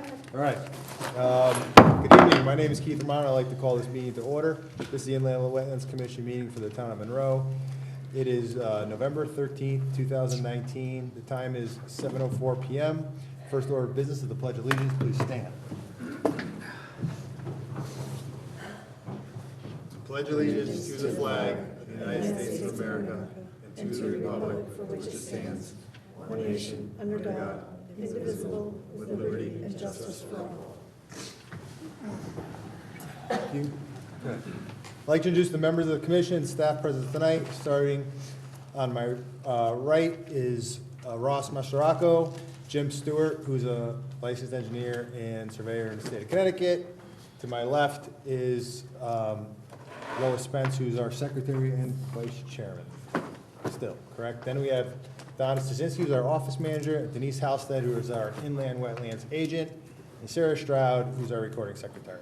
All right. Good evening. My name is Keith Romano. I'd like to call this meeting to order. This is the Inland Wetlands Commission meeting for the town of Monroe. It is November 13th, 2019. The time is 7:04 p.m. First order of business is the Pledge of Allegiance. Please stand. Pledge allegiance to the flag of the United States of America and to the republic for which it stands, one nation, under God, indivisible, with liberty and justice for all. Thank you. Good. I'd like to introduce the members of the commission and staff present tonight. Starting on my right is Ross Mastroianni, Jim Stewart, who's a licensed engineer and surveyor in the state of Connecticut. To my left is Lois Spence, who's our secretary and vice chairman. Still, correct? Then we have Donna Stasinski, who's our office manager, Denise Halstead, who is our inland wetlands agent, and Sarah Stroud, who's our recording secretary.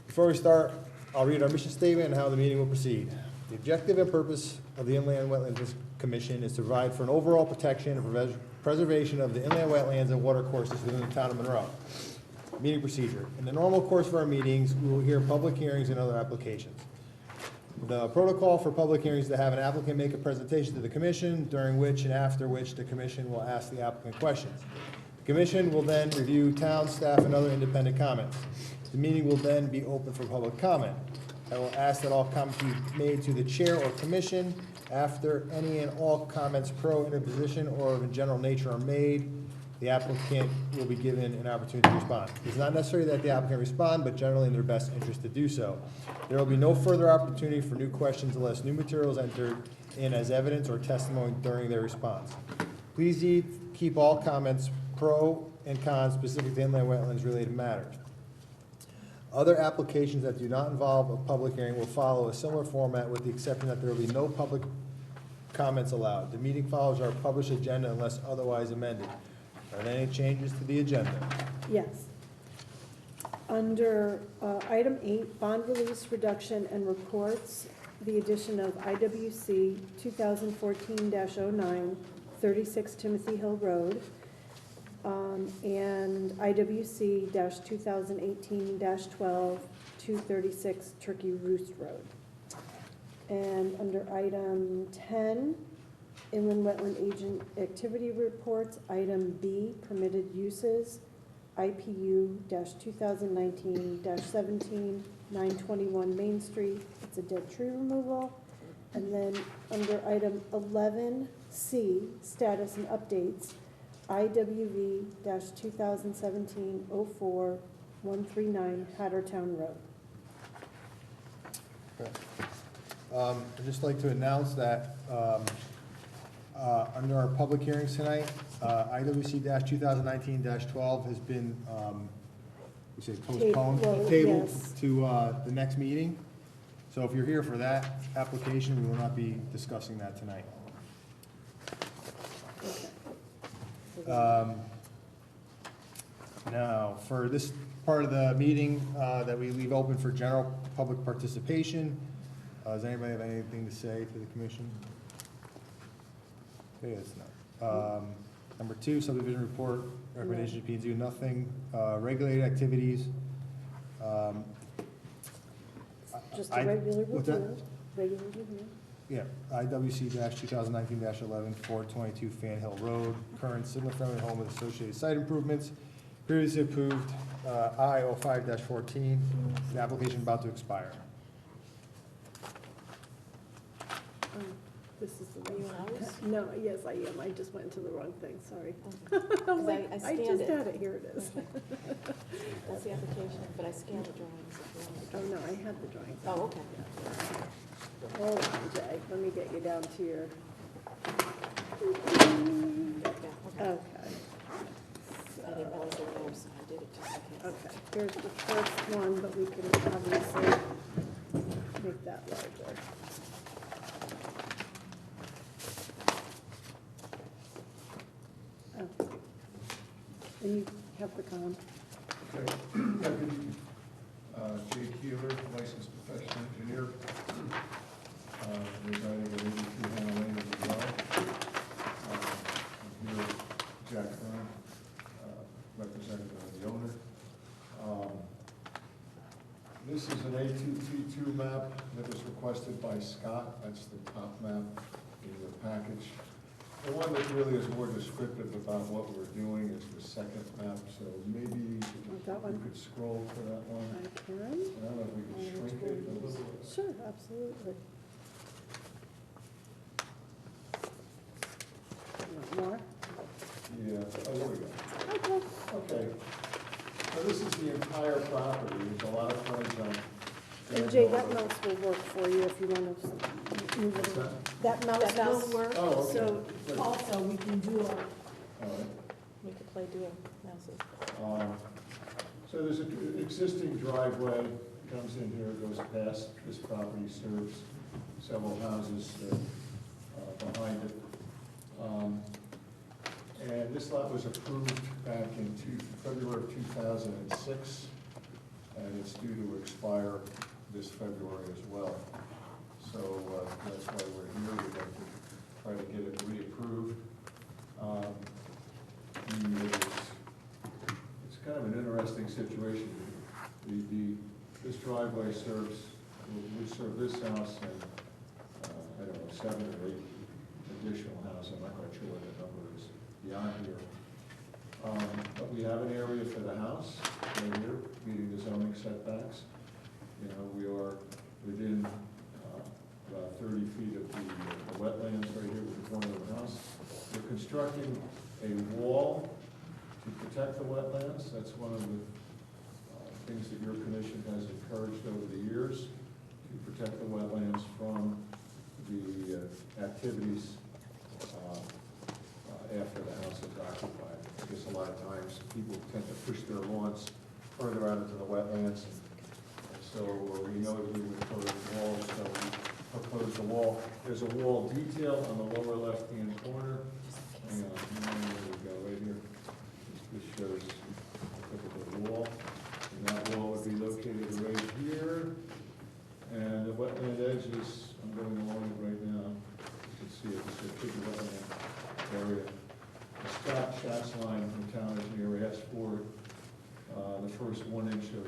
Before we start, I'll read our mission statement and how the meeting will proceed. The objective and purpose of the Inland Wetlands Commission is to provide for an overall protection and preservation of the inland wetlands and watercourses within the town of Monroe. Meeting procedure. In the normal course of our meetings, we will hear public hearings and other applications. The protocol for public hearings is to have an applicant make a presentation to the commission, during which and after which the commission will ask the applicant questions. The commission will then review town, staff, and other independent comments. The meeting will then be open for public comment. I will ask that all comments be made to the chair or commission. After any and all comments pro interposition or of a general nature are made, the applicant will be given an opportunity to respond. It's not necessary that the applicant respond, but generally in their best interest to do so. There will be no further opportunity for new questions unless new material is entered in as evidence or testimony during their response. Please keep all comments pro and con specific to inland wetlands related matters. Other applications that do not involve a public hearing will follow a similar format with the exception that there will be no public comments allowed. The meeting follows our published agenda unless otherwise amended. Are there any changes to the agenda? Yes. Under item 8, bond release reduction and reports, the addition of IWC 2014-09, 36 Timothy Hill Road, and IWC-2018-12, 236 Turkey Roost Road. And under item 10, Inland Wetland Agent Activity Reports, item B, Permitted Uses, IPU-2019-17, 921 Main Street, it's a dead tree removal. And then under item 11C, Status and Updates, IWV-2017-04, 139 Hattertown Road. Okay. I'd just like to announce that under our public hearings tonight, IWC-2019-12 has been postponed, tabled yes. to the next meeting. So if you're here for that application, we will not be discussing that tonight. Okay. Now, for this part of the meeting that we leave open for general public participation, does anybody have anything to say to the commission? Okay, it's not. Number 2, subdivision report, recommendation to P&Z, nothing. Regulated activities. Just a regular what's that? review. Regular review. Yeah, IWC-2019-11, 422 Fan Hill Road, current single-family home with associated site improvements, previously approved I-05-14, an application about to expire. This is the You one. and ours? No, yes, I am. I just went to the wrong thing, sorry. Because I I scanned just it. had it, here it is. That's the application, but I scanned the drawings if you Oh, want. no, I had the drawings. Oh, okay. Hold on, Jay, let me get you down to your, Yeah, okay. okay. I didn't realize they were there, so I did it just in case. Okay, here's the first one, but we can obviously make that larger. Oh. And you have the con. Okay. Jake Keeler, licensed professional engineer, residing at 82 Hannah Lane as well. I'm here with Jack Hearn, representative of the owner. This is an A2T2 map that was requested by Scott. That's the top map in your package. The one that really is more descriptive about what we're doing is the second map, so maybe Want that one? you could scroll to that one. I can. I don't know if we can shrink it a little. Sure, absolutely. Want more? Yeah, oh, there we go. Okay. Okay. So this is the entire property. There's a lot of frontage on. And Jay, that mouse will work for you if you want to move What's it. that? That mouse That mouse- will work, Oh, okay. so Good. also we can do our, All right. We could play duo mouses. So there's an existing driveway, comes in here, goes past this property, serves several houses behind it. And this lot was approved back in February of 2006, and it's due to expire this February as well. So that's why we're here, we'd like to try to get it reapproved. It's kind of an interesting situation. This driveway would serve this house and, I don't know, 7 or 8 additional houses. I'm not quite sure what the number is beyond here. But we have an area for the house right here, meeting the zoning setbacks. You know, we are within about 30 feet of the wetlands right here with the corner of the house. We're constructing a wall to protect the wetlands. That's one of the things that your commission has encouraged over the years, to protect the wetlands from the activities after the house is occupied. Because a lot of times people tend to push their lawns further out into the wetlands. And so we know that we would propose walls, so we proposed a wall. There's a wall detail on the lower left-hand corner. Hang on, there we go, right here. This shows a typical wall. And that wall would be located right here. And the wetland edges, I'm going along it right now. You can see it, it's a big wetland area. Scott Schatzline from Town Engineer asked for the first 1 inch of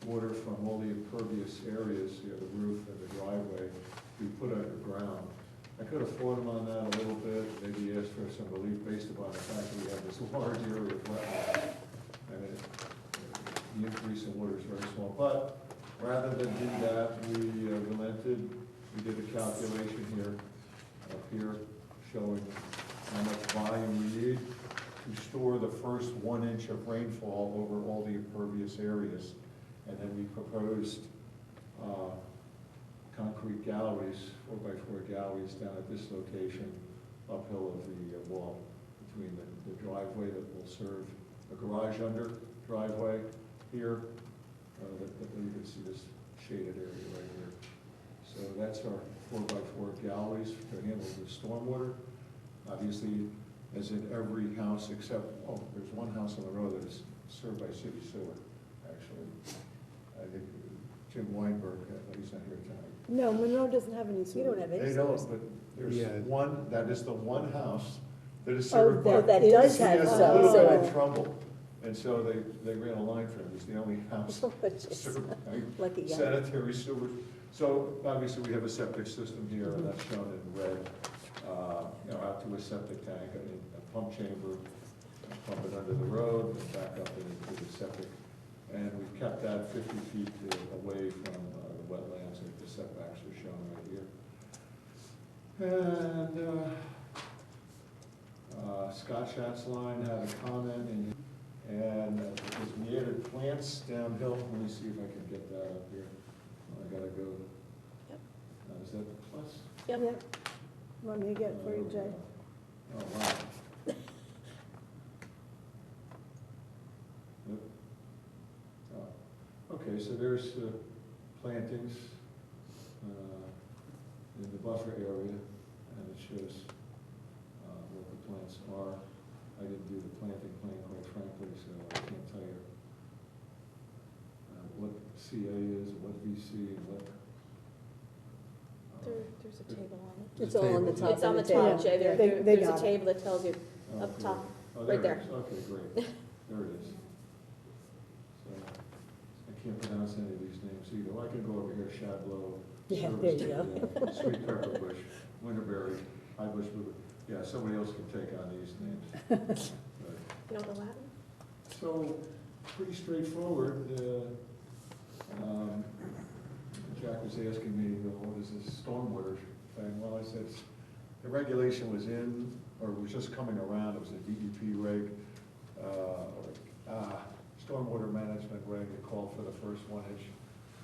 water from all the impervious areas, the roof and the driveway, be put underground. I could have fought him on that a little bit, maybe asked for some relief based upon the fact that we have this large area of wetland. And the increase in water is very small. But rather than do that, we relented. We did a calculation here, up here, showing how much volume we need to store the first 1 inch of rainfall over all the impervious areas. And then we proposed concrete galleries, 4x4 galleries down at this location, uphill of the wall, between the driveway that will serve a garage under driveway here. You can see this shaded area right here. So that's our 4x4 galleries to handle the stormwater. Obviously, as in every house except, there's one house on the road that is served by city sewer, actually. I think Jim Weinberg, he's not here tonight. No, Monroe doesn't have any. You don't have any They don't, sewers. but there's Yeah. one, that is the one house that is Oh, served by. that does He have has a some little bit sewer. of trouble, and so they ran a line for him. He's the only house Oh, jeez. served by Lucky guy. sanitary sewer. So obviously, we have a septic system here, and that's shown in red, out to a septic tank, a pump chamber, pump it under the road, and back up into the septic. And we've kept that 50 feet away from the wetlands, and the setbacks are shown right here. And Scott Schatzline had a comment, and because we added plants downhill, let me see if I can get that up here. I gotta go. Yep. Is that the plus? Yep. Want me to get it for you, Jay? Oh, wow. Yep. Oh, okay, so there's plantings in the buffer area, and it shows what the plants are. I didn't do the planting plan, quite frankly, so I can't tell you what CA is, what VC, and what. There's a table on it. It's all on the top It's on the of the table. top, Jay, They there's got a it. table that tells you up Okay. top. Oh, Right it there. is. Okay, great. There it is. So, I can't pronounce any of these names either. Well, I can go over here, Shadlow. Yeah, there you go. Sweet Pepper Bush, Winterberry, High Bush Blueberry. Yeah, somebody else can take on these names. But- You know the Latin? So, pretty straightforward. Jack was asking me, what is this stormwater thing? Well, I said, the regulation was in, or was just coming around, it was a DEP reg, stormwater management reg, it called for the first 1 inch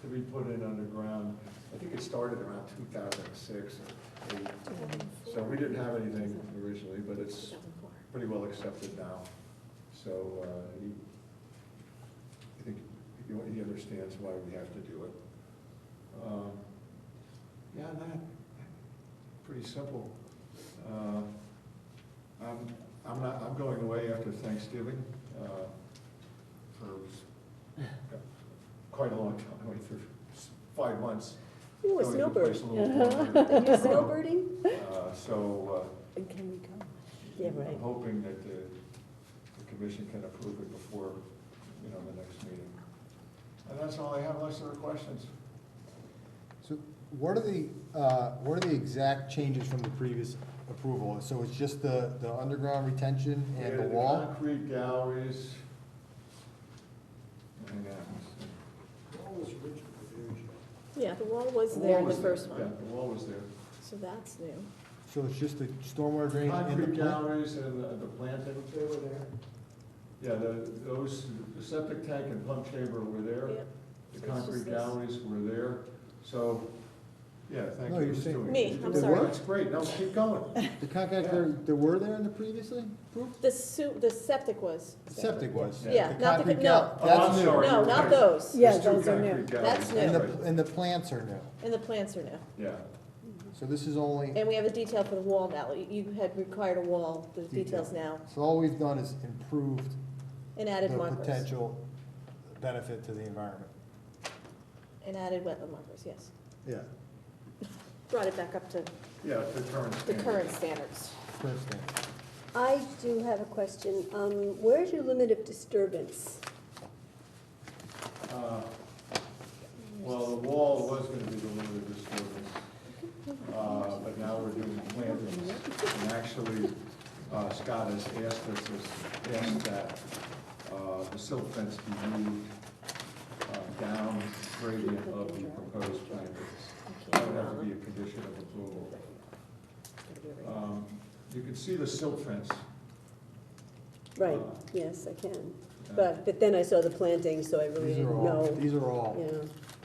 to be put in underground. I think it started around 2006 or 2008. So we didn't have anything originally, but it's 2004. pretty well accepted now. So, I think he understands why we have to do it. Yeah, that, pretty simple. I'm going away after Thanksgiving, for quite a long time, I went through 5 months. Ooh, a going to snowbird. place a little longer. You're snowbirding? So, Can we go? Yeah, right. I'm hoping that the commission can approve it before, the next meeting. And that's all I have, unless there are questions. So what are the exact changes from the previous approval? So it's just the underground retention and Yeah, the wall? concrete galleries. Hang on. Yeah, the wall was The there wall in the was there. first Yeah, one, the wall was there. so that's new. So it's just the stormwater drain and the Concrete plant? galleries and the planting. They were there. Yeah, the septic tank and pump chamber were there. Yep. The So it's concrete just this. galleries were there. So, yeah, thank No, you. you're Who's saying- doing Me, it? I'm They sorry. were? That's great. No, keep going. The contractor, they were there in the previously approved? The septic was. Septic was. Yeah, The not the, concrete no, gal- Oh, That's I'm new. sorry. no, not those. Yeah, There's two those are new. concrete galleries. That's new. And the plants are new. And the plants are new. Yeah. So this is only, And we have a detail for the wall now. You had required a wall, the details now, so all we've done is improved and the added markers. potential benefit to the environment. And added wetland markers, yes. Yeah, Brought it back up to Yeah, the current the standard. current standards. first thing. I do have a question. Where's your limit of disturbance? Well, the wall was gonna be the limited disturbance, but now we're doing plantings. And actually, Scott has asked that the silt fence be moved down gradient of the proposed plantings. That would have to be a condition of approval. You can see the silt fence. Right, yes, I can. But then I saw the plantings, so I really These are didn't all, know. these are all, Yeah.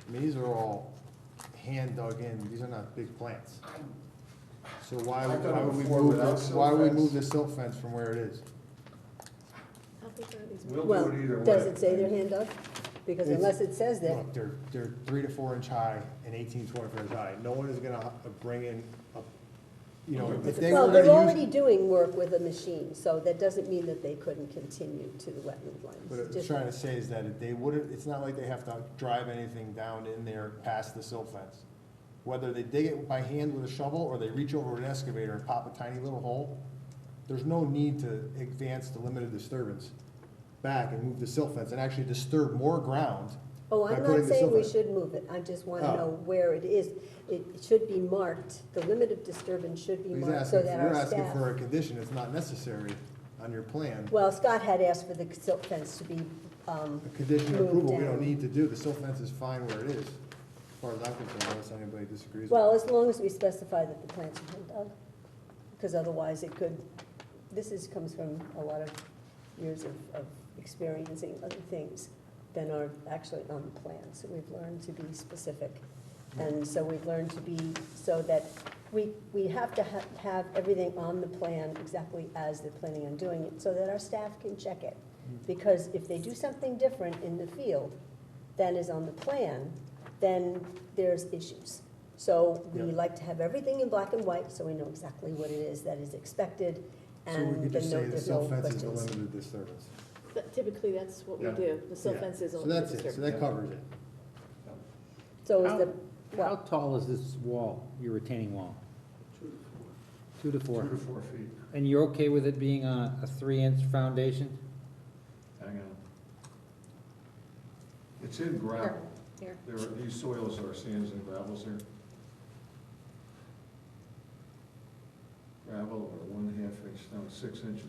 I mean, these are all hand dug in, these are not big plants. So why I've done it would we before move, without silt why would we fence. move the silt fence from where it is? How big are these? We'll Well, do it either way. does it say they're hand dug? Because It's- unless it says that, Look, they're 3 to 4 inch high and 18, 24 inch high. No one is gonna bring in, if they well, were they're gonna already use. doing work with a machine, so that doesn't mean that they couldn't continue to the wetland lines. What it's Just- trying to say is that if they wouldn't, it's not like they have to drive anything down in there past the silt fence. Whether they dig it by hand with a shovel or they reach over with an excavator and pop a tiny little hole, there's no need to advance the limited disturbance back and move the silt fence and actually disturb more ground. Oh, by I'm putting not the saying silt we fence. should move it, I just want to Oh. know where it is. It should be marked, the limit of disturbance should be He's marked asking, so that you're our asking staff. for a condition, it's not necessary on your plan. Well, Scott had asked for the silt fence to be, A condition of moved approval, we down. don't need to do, the silt fence is fine where it is, as far as I'm concerned, unless anybody disagrees. with well, as long as we specify that the plants are hand dug, because otherwise it could, comes from a lot of years of experiencing other things than are actually on the plan. So we've learned to be specific. And so we've learned to be, so that we have to have everything on the plan exactly as they're planning on doing it, so that our staff can check it. Because if they do something different in the field than is on the plan, then there's issues. So we Yeah. like to have everything in black and white, so we know exactly what it is that is expected, So we and could then just say the there's no silt fence is the questions. limited disturbance. But typically, that's what we Yeah. do. The silt Yeah. fence is So on that's the it, so disturbance. that covers it. So is How- the, How what, tall is this wall, your retaining wall? 2 to 4. 2 to 4 feet. And you're okay with it being on a 3-inch foundation? Hang on. It's in gravel. Here. These soils are sands and gravels here. Gravel or 1/2 inch stone, 6 inches.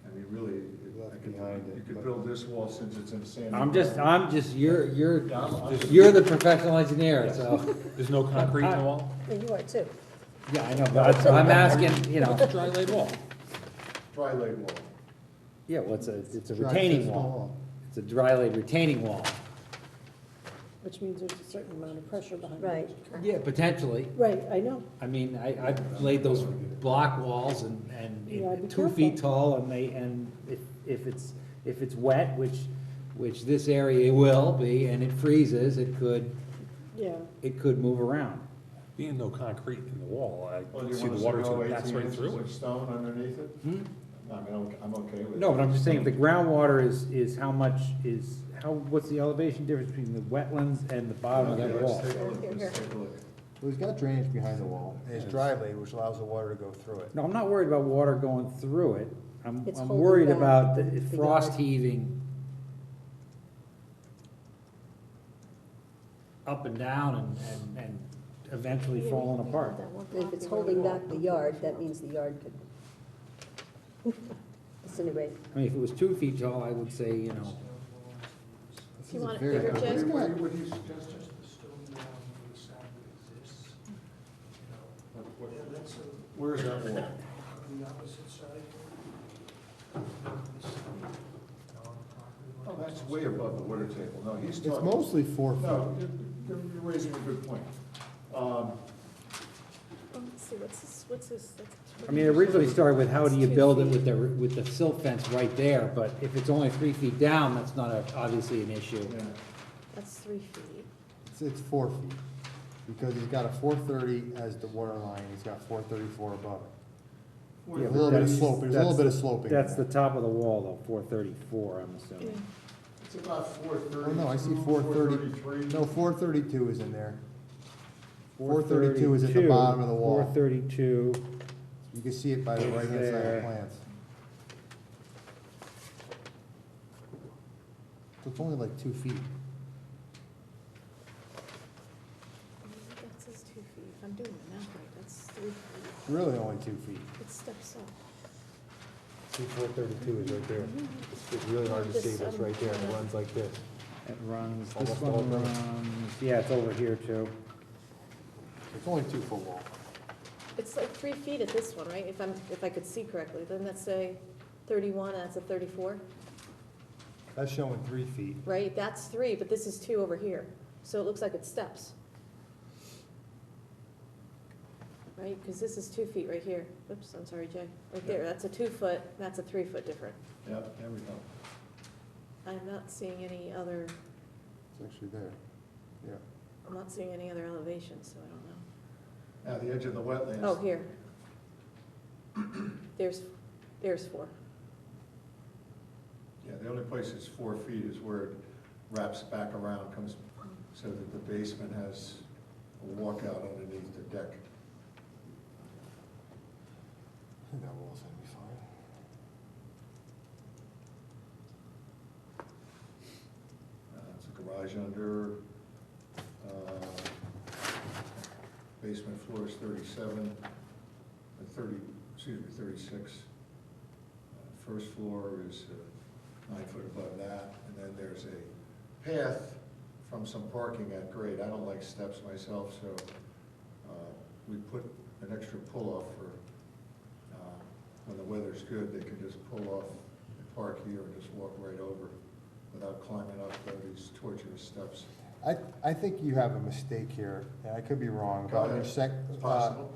I mean, really, Left behind it, you could but- build this wall since it's in sand. I'm just, you're Yeah, I'm- you're the professional engineer, so. There's no concrete in the wall? And you are too. Yeah, I know, but I'm asking, you know, It's a dry laid wall. Dry laid wall. yeah, well, it's a Dry retaining system wall. It's a dry laid retaining wall. Which means there's a certain amount of pressure behind it. Right. Yeah, potentially. Right, I know. I mean, I've laid those block walls and Yeah, be 2 feet careful. tall, and if it's wet, which this area will be, and it freezes, it could Yeah, move around. Being no concrete in the wall, I Well, do you see want the us to water's go gonna pass 18 right inches through it. of stone underneath it? Hmm? I mean, I'm okay with it. No, but I'm just saying, if the groundwater is what's the elevation difference between the wetlands and the bottom of Okay, that wall? let's take a look, Here, let's take a look. Well, he's got drainage behind the wall, and it's dry laid, which allows the water to go through it. No, I'm not worried about water going through it. I'm It's I'm holding worried back about the the frost yard. heaving up and down and eventually falling apart. If it's holding back the yard, that means the yard could disintegrate. I mean, if it was 2 feet tall, I would say, you know, Do you want it Very bigger, good. Jay? What do you suggest? Where's that wall? Oh, that's way above the water table. No, he's It's talking. mostly 4 feet. No, you're raising a good point. Oh, let's see, what's this? I mean, it originally started with how do you It's 2 build it feet. with the silt fence right there, but if it's only 3 feet down, that's not obviously an issue. Yeah. That's 3 feet. It's 4 feet, because he's got a 430 as the water line, he's got 434 above it. Yeah, There's a but little bit of that's- slope, there's a little bit of sloping. That's the there. top of the wall though, 434, I'm assuming. It's about 430. Oh, no, I see 430. 433. No, 432 is in there. 432 is at the bottom of the wall. 432, You can see it by the It's right-hand side of there. the plans. So it's only like 2 feet. That says 2 feet. If I'm doing the math right, that's 3 feet. It's really only 2 feet. It steps up. See, 432 is right there. It's really hard to see, but it's right there, it runs like this. it runs, this Almost all one the way. runs, yeah, it's over here too. It's only 2 foot wall. It's like 3 feet at this one, right? If I could see correctly, doesn't that say 31, and that's a 34, That's showing 3 feet. right? That's 3, but this is 2 over here. So it looks like it steps. Right, because this is 2 feet right here. Oops, I'm sorry, Jay. Right there, that's a 2 foot, that's a 3 foot difference. Yep, there we go. I'm not seeing any other, It's actually there. Yeah. I'm not seeing any other elevations, so I don't know. Now, the edge of the wetlands. Oh, here. There's 4. Yeah, the only place it's 4 feet is where it wraps back around, comes, so that the basement has a walkout underneath the deck. I think that wall's gonna be fine. It's a garage under, basement floor is 37, 36. First floor is 9 foot above that, and then there's a path from some parking at grade. I don't like steps myself, so we put an extra pull-off for, when the weather's good, they can just pull off and park here and just walk right over without climbing up these tortuous steps. I think you have a mistake here, and I could be wrong. Go About your ahead. It's possible.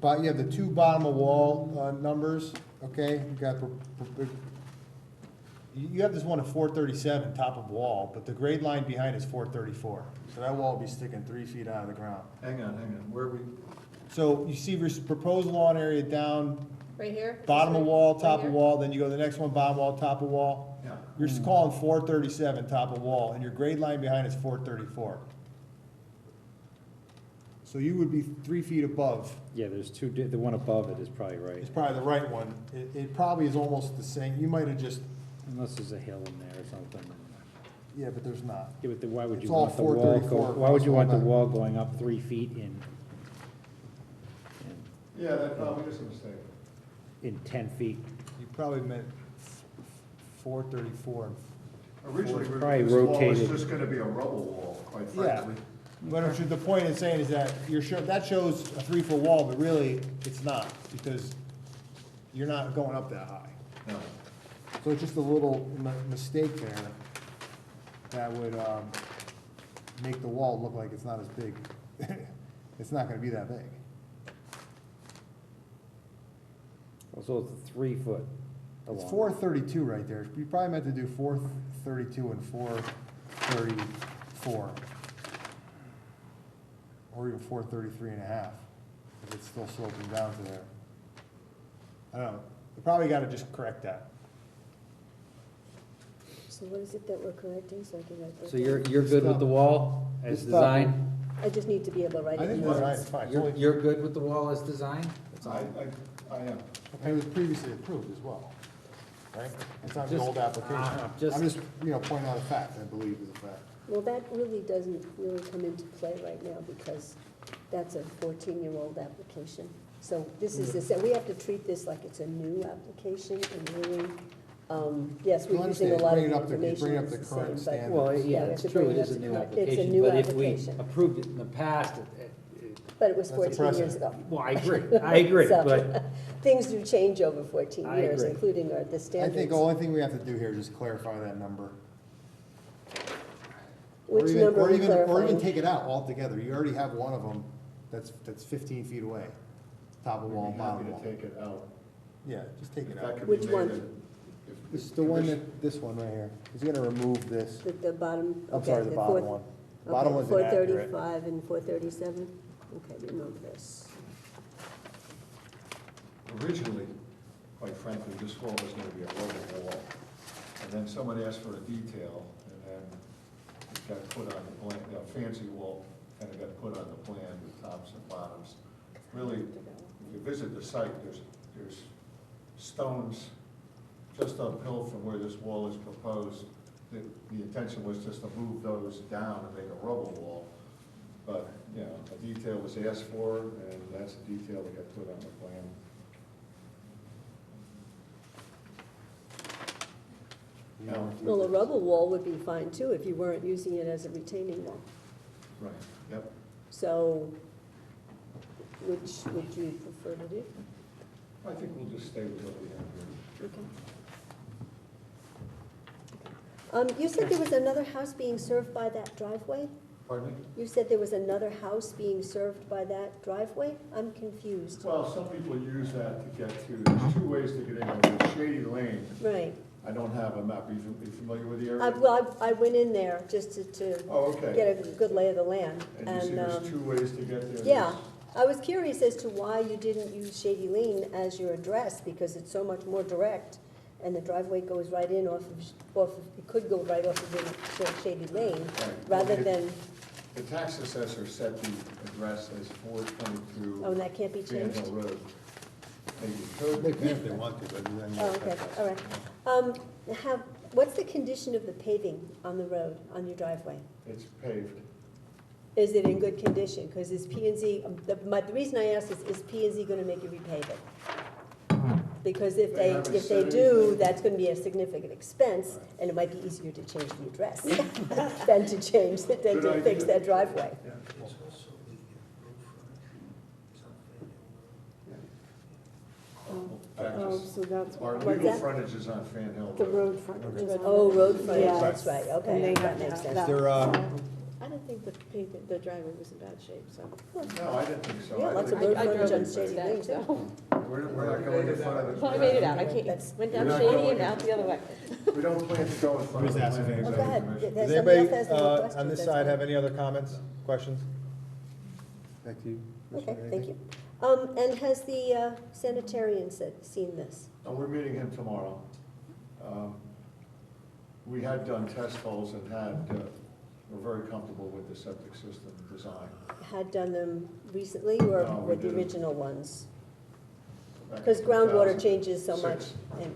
You have the 2 bottom of wall numbers, okay? You got, you have this one at 437, top of wall, but the grade line behind is 434. So that wall will be sticking 3 feet out of the ground. Hang on, where are we? So you see this proposed lawn area down, Right here? bottom of wall, Right top here? of wall, then you go to the next one, bottom wall, top of wall. Yeah. You're just calling 437 top of wall, and your grade line behind is 434. So you would be 3 feet above. Yeah, there's two, the one above it is probably right, It's probably the right one. It probably is almost the same. You might have just, unless there's a hill in there or something. yeah, but there's not. Yeah, but why would It's you all want the wall, 434 why would you want the across all wall going up 3 feet Yeah, that probably is a mistake. in 10 feet? You probably meant 434. Originally, Probably this wall was rotated. just gonna be a rubble wall, quite Yeah. frankly. But the point is saying is that that shows a 3-foot wall, but really, it's not, because you're not going up that high. No. So it's just a little mistake there that would, make the wall look like it's not as big. It's not gonna be that big. So it's 3 foot It's along. 432 right there. You probably meant to do 432 and 434. Or even 433 and a half, if it's still sloping down to there. I don't know. You probably gotta just correct that. So what is it that we're correcting, so I can write that So down? you're good with the wall as Just stop. designed? I just need to be able to write I it think in the design words. is fine. You're good with the wall as designed? That's all. I am. It was previously approved as well, right? It's on the Just- old application. I'm just- I'm just, pointing out a fact, I believe is a fact. Well, that really doesn't really come into play right now because that's a 14-year-old application. So this is, we have to treat this like it's a new application and really, yes, we're I using a understand. lot of Bring it the up to- information bring up is the the current same, but. standard. Well, Yeah, yeah, we have it's to true, bring it it is up a to new current- it's a application, new but if we application. approved it in the past, But it was That's a 14 years precedent. ago. well, I agree, So, but things do change over 14 I years, agree. including the I standards. think the only thing we have to do here is just clarify that number. Which Or even- number are we Or even clarifying? take it out altogether. You already have one of them that's 15 feet away, top of We'd wall, be bottom happy wall. to take it out. Yeah, just take If it that out. could be Which made one? if This is the the one commission- this one right here. He's gonna remove this. The bottom, I'm okay. sorry, the bottom fourth- one. The bottom okay, one's inaccurate. 435 and 437? Okay, remove this. Originally, quite frankly, this wall was gonna be a rubble wall. And then someone asked for a detail, and then it got put on the plan, fancy wall kind of got put on the plan with tops and bottoms. Really, if you visit the site, there's stones just uphill from where this wall is proposed. The intention was just to move those down and make a rubble wall. But, a detail was asked for, and that's the detail that got put on the plan. Well, a rubble wall would be fine too if you weren't using it as a retaining wall. Right, yep. So, which would you prefer to do? I think we'll just stay with what we have here. Okay. You said there was another house being served by that driveway? Pardon me? You said there was another house being served by that driveway? I'm confused. Well, some people use that to get to, there's two ways to get in. There's Shady Lane. Right. I don't have a map. Are you familiar with the area? Well, I went in there just to Oh, okay. get a good lay of the land. And you see there's two ways to get there? Yeah, I was curious as to why you didn't use Shady Lane as your address, because it's so much more direct, and the driveway goes right in off of, it could go right off of Shady Lane, Right. rather than, The tax assessor set the address as 422 oh, and that can't be Fan changed? Hill Road. Maybe could. They can if they want to, but then. Oh, okay, all right. What's the condition of the paving on the road, on your driveway? It's paved. Is it in good condition? Because is P and Z, the reason I ask is P and Z gonna make you repave it? Because if They they, haven't if they said do, anything. that's gonna be a significant expense, and it might be easier to change the address than to change, than Good to fix idea. that driveway. Oh, so that's Our what, What's legal that? frontage is on Fan Hill the Road. road frontage. Oh, road frontage, Yeah. that's right, And okay, they that have to makes have sense. that. There, I didn't think the pavement, the driveway was in bad shape, so. No, I didn't think so. Yeah, I lots of think- road I drove frontage on it Shady today, Lane, so. too. We're not going in front of the. Well, I made it out, I That's- went You're down not Shady going- and out the other way. We don't plan to go in front of the Who's asking planning for Oh, and go ahead. zoning commission. There's Does somebody anybody else has more questions, on this that's side fine. have any other comments, questions? Back to you. Okay, Commissioner, thank you. anything? And has the sanitarian seen this? And we're meeting him tomorrow. We had done test holes and had we're very comfortable with the septic system design. Had done them recently or No, we with the didn't. original ones? Back in Because groundwater 2006. changes so much. And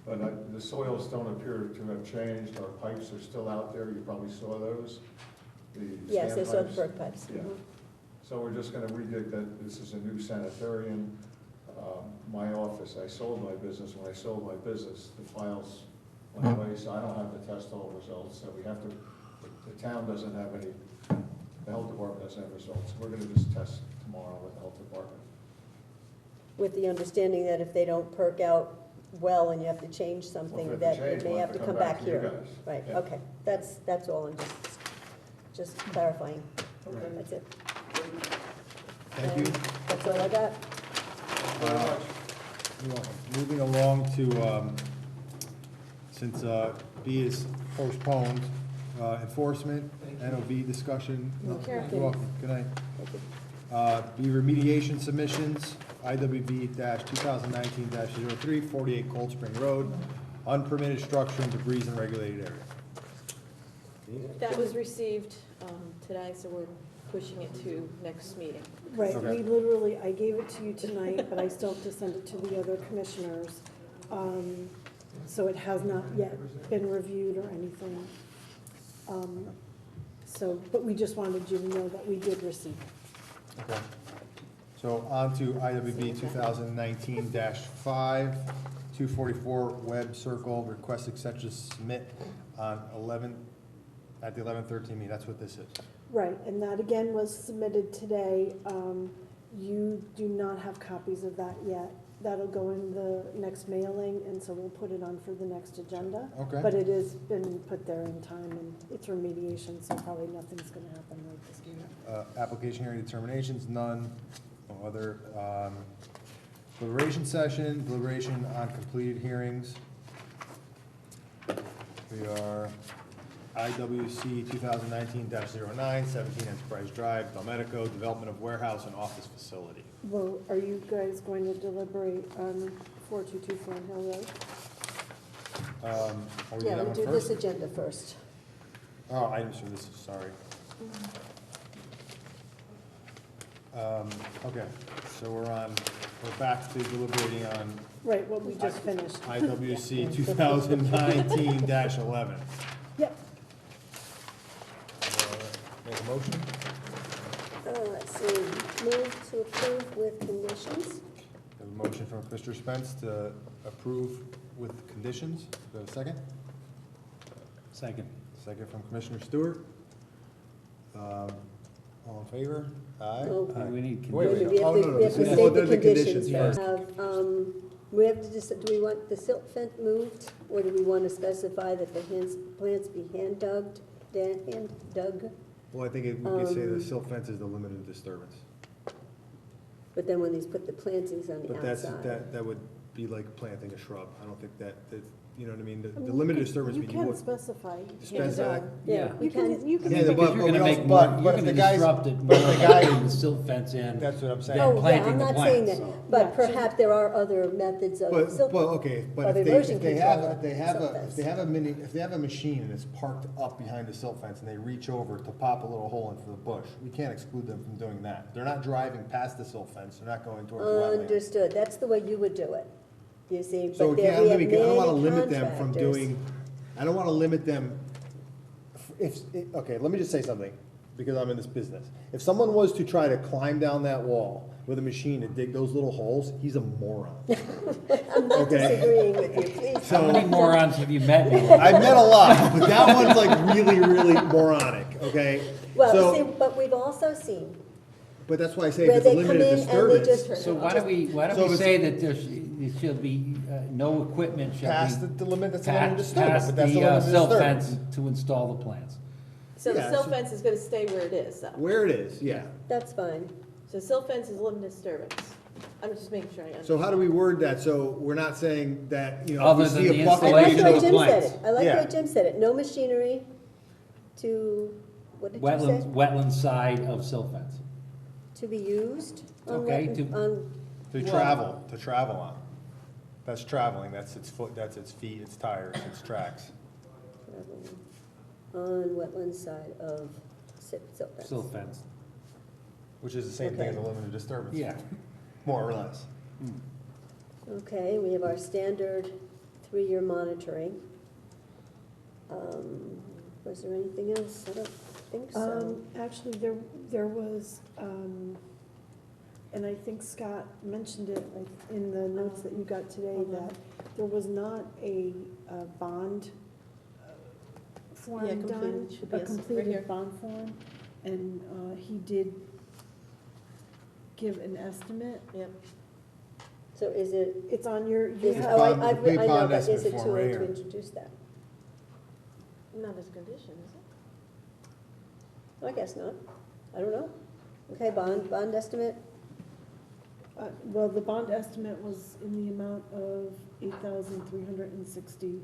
But the soils don't appear to have changed, our pipes are still out there, you probably saw those, the yes, I saw the standpipes. perk pipes. Yeah. Mhm. So we're just gonna redig that, this is a new sanitarium. My office, I sold my business, when I sold my business, the files went away, so I don't have the test hole results, so we have to, the town doesn't have any, the health department doesn't have results. We're gonna just test tomorrow with the health department. With the understanding that if they don't perk out well and you have to change Well, something, if that they it change, may we'll have to come back you here. guys. Right, Yeah. okay, that's all, I'm just clarifying, Okay. that's it. Thank you. And that's all I got. Very much. You're welcome. Moving along to, since B is postponed, enforcement, NOV discussion. Sure. You're welcome. Good night. B remediation submissions, IWB 2019-03, 48 Cold Spring Road, unpermitted structure in debris and regulated area. That was received today, so we're pushing it to next meeting. Right, Okay. we literally, I gave it to you tonight, but I still have to send it to the other commissioners. So it has not yet been reviewed or anything. So, but we just wanted you to know that we did receive it. Okay. So on to IWB 2019-5, 244 Web Circle, request extension submit on at the 11/13 meeting. That's what this is. Right, and that again was submitted today. You do not have copies of that yet. That'll go in the next mailing, and so we'll put it on for the next agenda. Okay. But it has been put there in time, and it's remediation, so probably nothing's gonna happen right this minute. Application hearing determinations, none. No other, deliberation session, deliberation on completed hearings. We are IWC 2019-09, 17 Enterprise Drive, Delmedico, development of warehouse and office facility. Well, are you guys going to deliberate on 422 Fern Hill Road? Are we Yeah, doing that we'll one do this first? agenda first. Oh, items for this, sorry. Okay, so we're back to deliberating on Right, what we just finished. IWC 2019-11. Yep. Make a motion? Let's see, move to approve with conditions. We have a motion from Mr. Spence to approve with conditions. Do we have a second? Second. Second from Commissioner Stewart. All in favor? Aye. Oh. We need Wait, We conditions. have Oh, to, no, no, we have this to is- state well, the they're the conditions. conditions We have to do we want the silt fence moved, or do we want to specify that the plants be hand dug? Well, I think we could say the silt fence is the limited disturbance. But then when these put the plantings on the But outside. that would be like planting a shrub. I don't think that, you know what I mean? The limited disturbance You means can would. specify. Specify. Yeah, You can, you can. Yeah, make but- it- You're gonna we make also- more, but you're if gonna the guys- disrupt it but if more the by guy- putting the silt fence in. That's what I'm saying. Oh, yeah, planting I'm the not saying plants, that, so. but Yeah. perhaps there are other methods of But, silt. okay, but of if erosion they have, control, if they have silt a, fence. if they have a machine and it's parked up behind the silt fence and they reach over to pop a little hole into the bush, we can't exclude them from doing that. They're not driving past the silt fence, they're not going towards the wetland. Understood, that's the way you would do it, you see, So but there again, we have I don't wanna many limit them from contractors. doing, I don't wanna limit them, okay, let me just say something, because I'm in this business. If someone was to try to climb down that wall with a machine to dig those little holes, he's a moron. I'm not Okay. disagreeing with you, please. How many morons have you met? in your life? I've met a lot, but that one's like really, really moronic, okay? Well, So- see, but we've also seen But that's why I say where if it's a they come limited in and they disturbance, just. So why don't we So if say that there shall be, no equipment shall be. past the limit, that's a limited past disturbance, but that's a the limited silt disturbance. fence to install the plants. So the Yeah, silt so- fence is gonna stay where it is, though. Where it is, yeah. That's fine. So silt fence is limited disturbance. I'm just making sure I understand. So how do we word that? So we're not saying that, you know, if Other we than see the a bucket. I like the way Installation of Jim said plants. it, I like the Yeah. way Jim said it, no machinery to, what did you say? Wetland side of silt fence. To be used on Okay, wetland, to- on, To travel on. That's traveling, that's its foot, that's its feet, its tires, its tracks. on wetland side of silt fence. Silt fence. Which is the same thing as a Okay. limited disturbance. Yeah. More or less. Okay, we have our standard 3-year monitoring. Was there anything else? I don't think so. Actually, there was, and I think Scott mentioned it in the notes that you got today, that there was not a bond form Yeah, done, completed, should be a right here. completed bond form, and he did give an estimate. Yep. So is it, It's on your, you is, It's have, oh, bond- I the know, bond but is estimate it form too right late to here. introduce that? Not as a condition, is it? I guess not. I don't know. Okay, bond estimate? well, the bond estimate was in the amount of $8,360,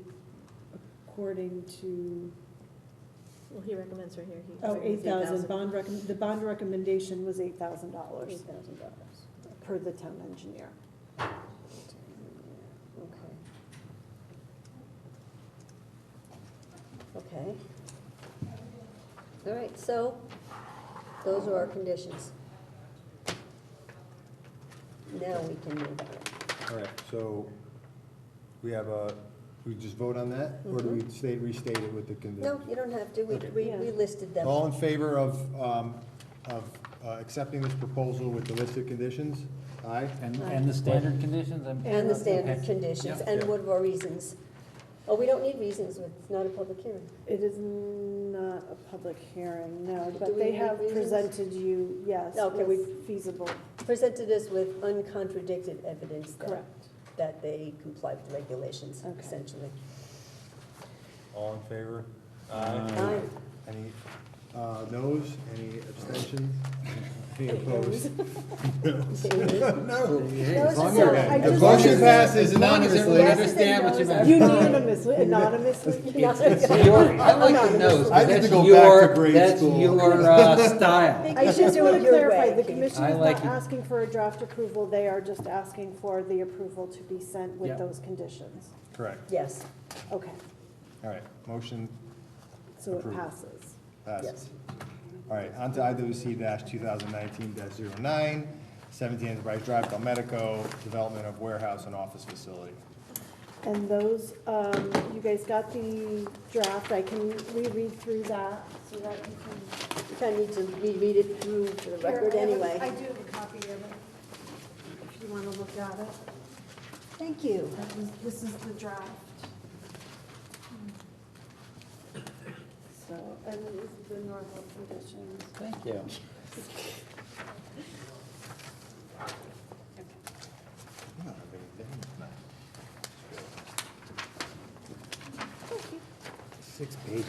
according to, Well, he recommends right here. He oh, recommends 8,000, the bond recommendation was $8,000 $8,000. per the town engineer. Okay. All right, so those are our conditions. Now we can move on. All right, so we just vote on that, or do we restate it with the No, conditions? you don't have to. Okay. We listed them. All in favor of accepting this proposal with the listed conditions? Aye? And the standard conditions? And the standard Okay. conditions, Yeah. and what are our reasons? Oh, we don't need reasons, it's not a public hearing. It is not a public hearing, no, Do but we they need have reasons? presented you, yes, Okay, with feasible, Presented us with uncontradicted evidence correct. that they comply with the regulations, Okay. essentially. All in favor? Aye. Any noes? Any abstentions? Any opposed? No. Those long are- as I the just- motion passes As long as everyone anonymously. understands what you meant. Unanimously, anonymously. It's your, I like the nose, I get to that's go back to your, grade that's school. your style. think I you should just do want it to your clarify, way. the commission I is like not it. asking for a draft approval, they are just asking for the approval to be sent with Yeah. those conditions. Correct. Yes, Okay, All right, motion so it Approved. passes. passes. yes. All right, on to IWC-2019-09, 17 Enterprise Drive, Delmedico, development of warehouse and office facility. And those, you guys got the draft, I can reread through that, so that you can. You kind of need to reread it through for the record Here, I anyway. do have a copy of it, if you want to look at it. Thank you. This is the draft. So, and this is the Norfolk conditions. Thank you. Six pages.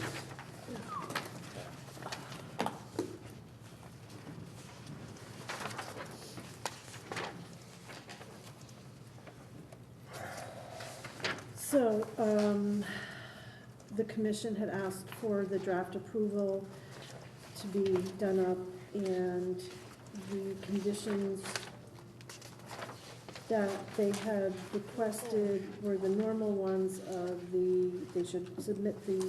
So, the commission had asked for the draft approval to be done up, and the conditions that they had requested were the normal ones of they should submit the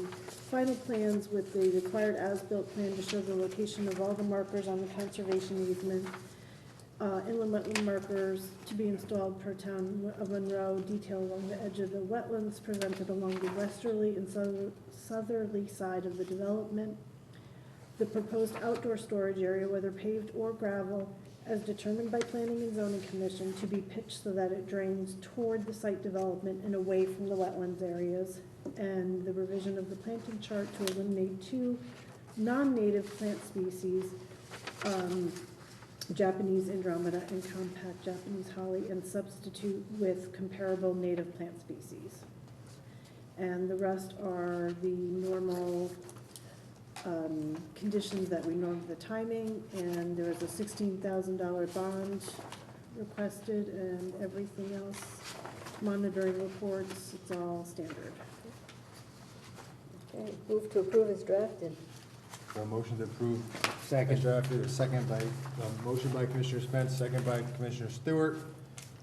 final plans with the required as-built plan to show the location of all the markers on the conservation easement, inland wetland markers to be installed per town of Monroe, detail along the edge of the wetlands presented along the westerly and southerly side of the development. The proposed outdoor storage area, whether paved or gravel, as determined by Planning and Zoning Commission, to be pitched so that it drains toward the site development and away from the wetlands areas. And the revision of the planting chart to eliminate 2 non-native plant species, Japanese Andromeda and compact Japanese holly, and substitute with comparable native plant species. And the rest are the normal conditions that we know, the timing, and there was a $16,000 bond requested, and everything else, monitoring reports, it's all standard. Okay, move to approve as drafted. A motion to approve Second. as drafted, a second by, motion by Commissioner Spence, second by Commissioner Stewart.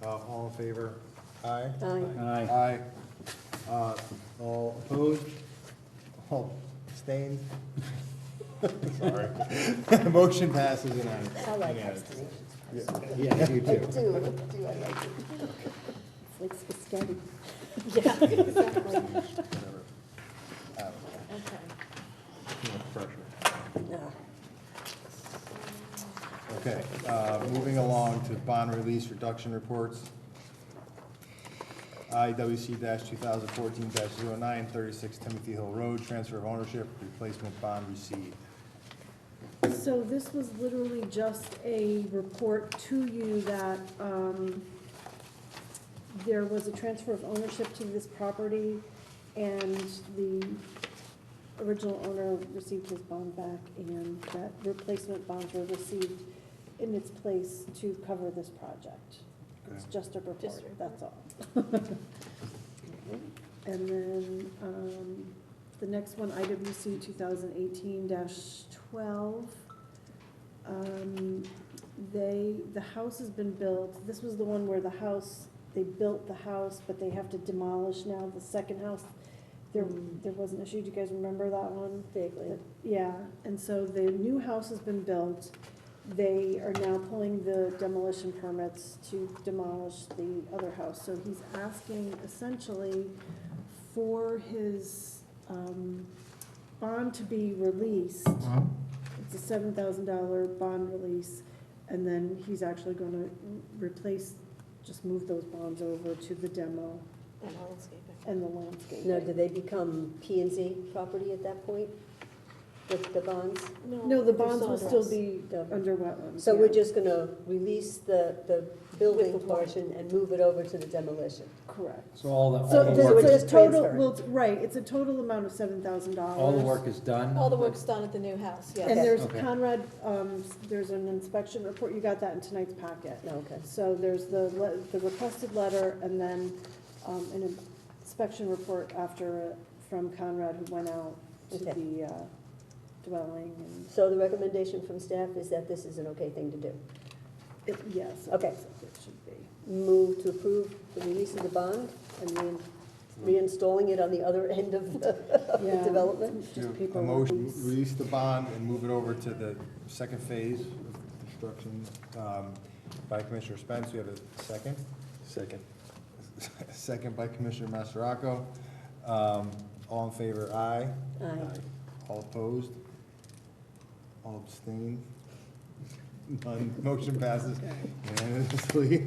All in favor? Aye? Aye. Aye. Aye. All opposed? All Abstained? Sorry. Motion passes unanimously. I like Unanimously. explanations. Yeah, you I too. do, I like it. It's like spaghetti. Yeah, exactly. Whatever. Okay. Too much pressure. No. Okay, moving along to bond release reduction reports. IWC 2014-09, 36 Timothy Hill Road, transfer of ownership, replacement bond received. So this was literally just a report to you that, there was a transfer of ownership to this property, and the original owner received his bond back, and that replacement bonds were received in its place to cover this project. It's Okay. just a report, Just a report. that's all. And then, the next one, IWC 2018-12. The house has been built. This was the one where the house, they built the house, but they have to demolish now the second house. There was an issue, do you guys remember that one? Vaguely. Yeah, and so the new house has been built. They are now pulling the demolition permits to demolish the other house. So he's asking essentially for his bond to be released. It's a $7,000 bond release, and then he's actually gonna just move those bonds over to the demo And landscaping. and the landscape. Now, do they become P and Z property at that point, the bonds? No, the they're bonds will under still us. be under wetlands. So we're yeah. just gonna release the building With the bond. portion and move it over to the demolition? Correct. So all the So work it's the is, just total, transfer. well, right, it's a total amount of $7,000. all the work is done? All the work's done at the new house, yes. And there's Okay. Conrad, there's an inspection report, you got that in tonight's packet. No, okay. So there's the requested letter, and then an inspection report from Conrad, who went out to Okay. the dwelling, and So the recommendation from staff is that this is an okay thing to do? yes, Okay. it should be. Move to approve the release of the bond and reinstalling it on the other end of the Yeah. development? Just A paperwork. motion, release the bond and move it over to the second phase of construction by Commissioner Spence. We have a second? Second. Second by Commissioner Massaraco. All in favor, aye. Aye. All opposed? All abstained? None. Motion passes unanimously.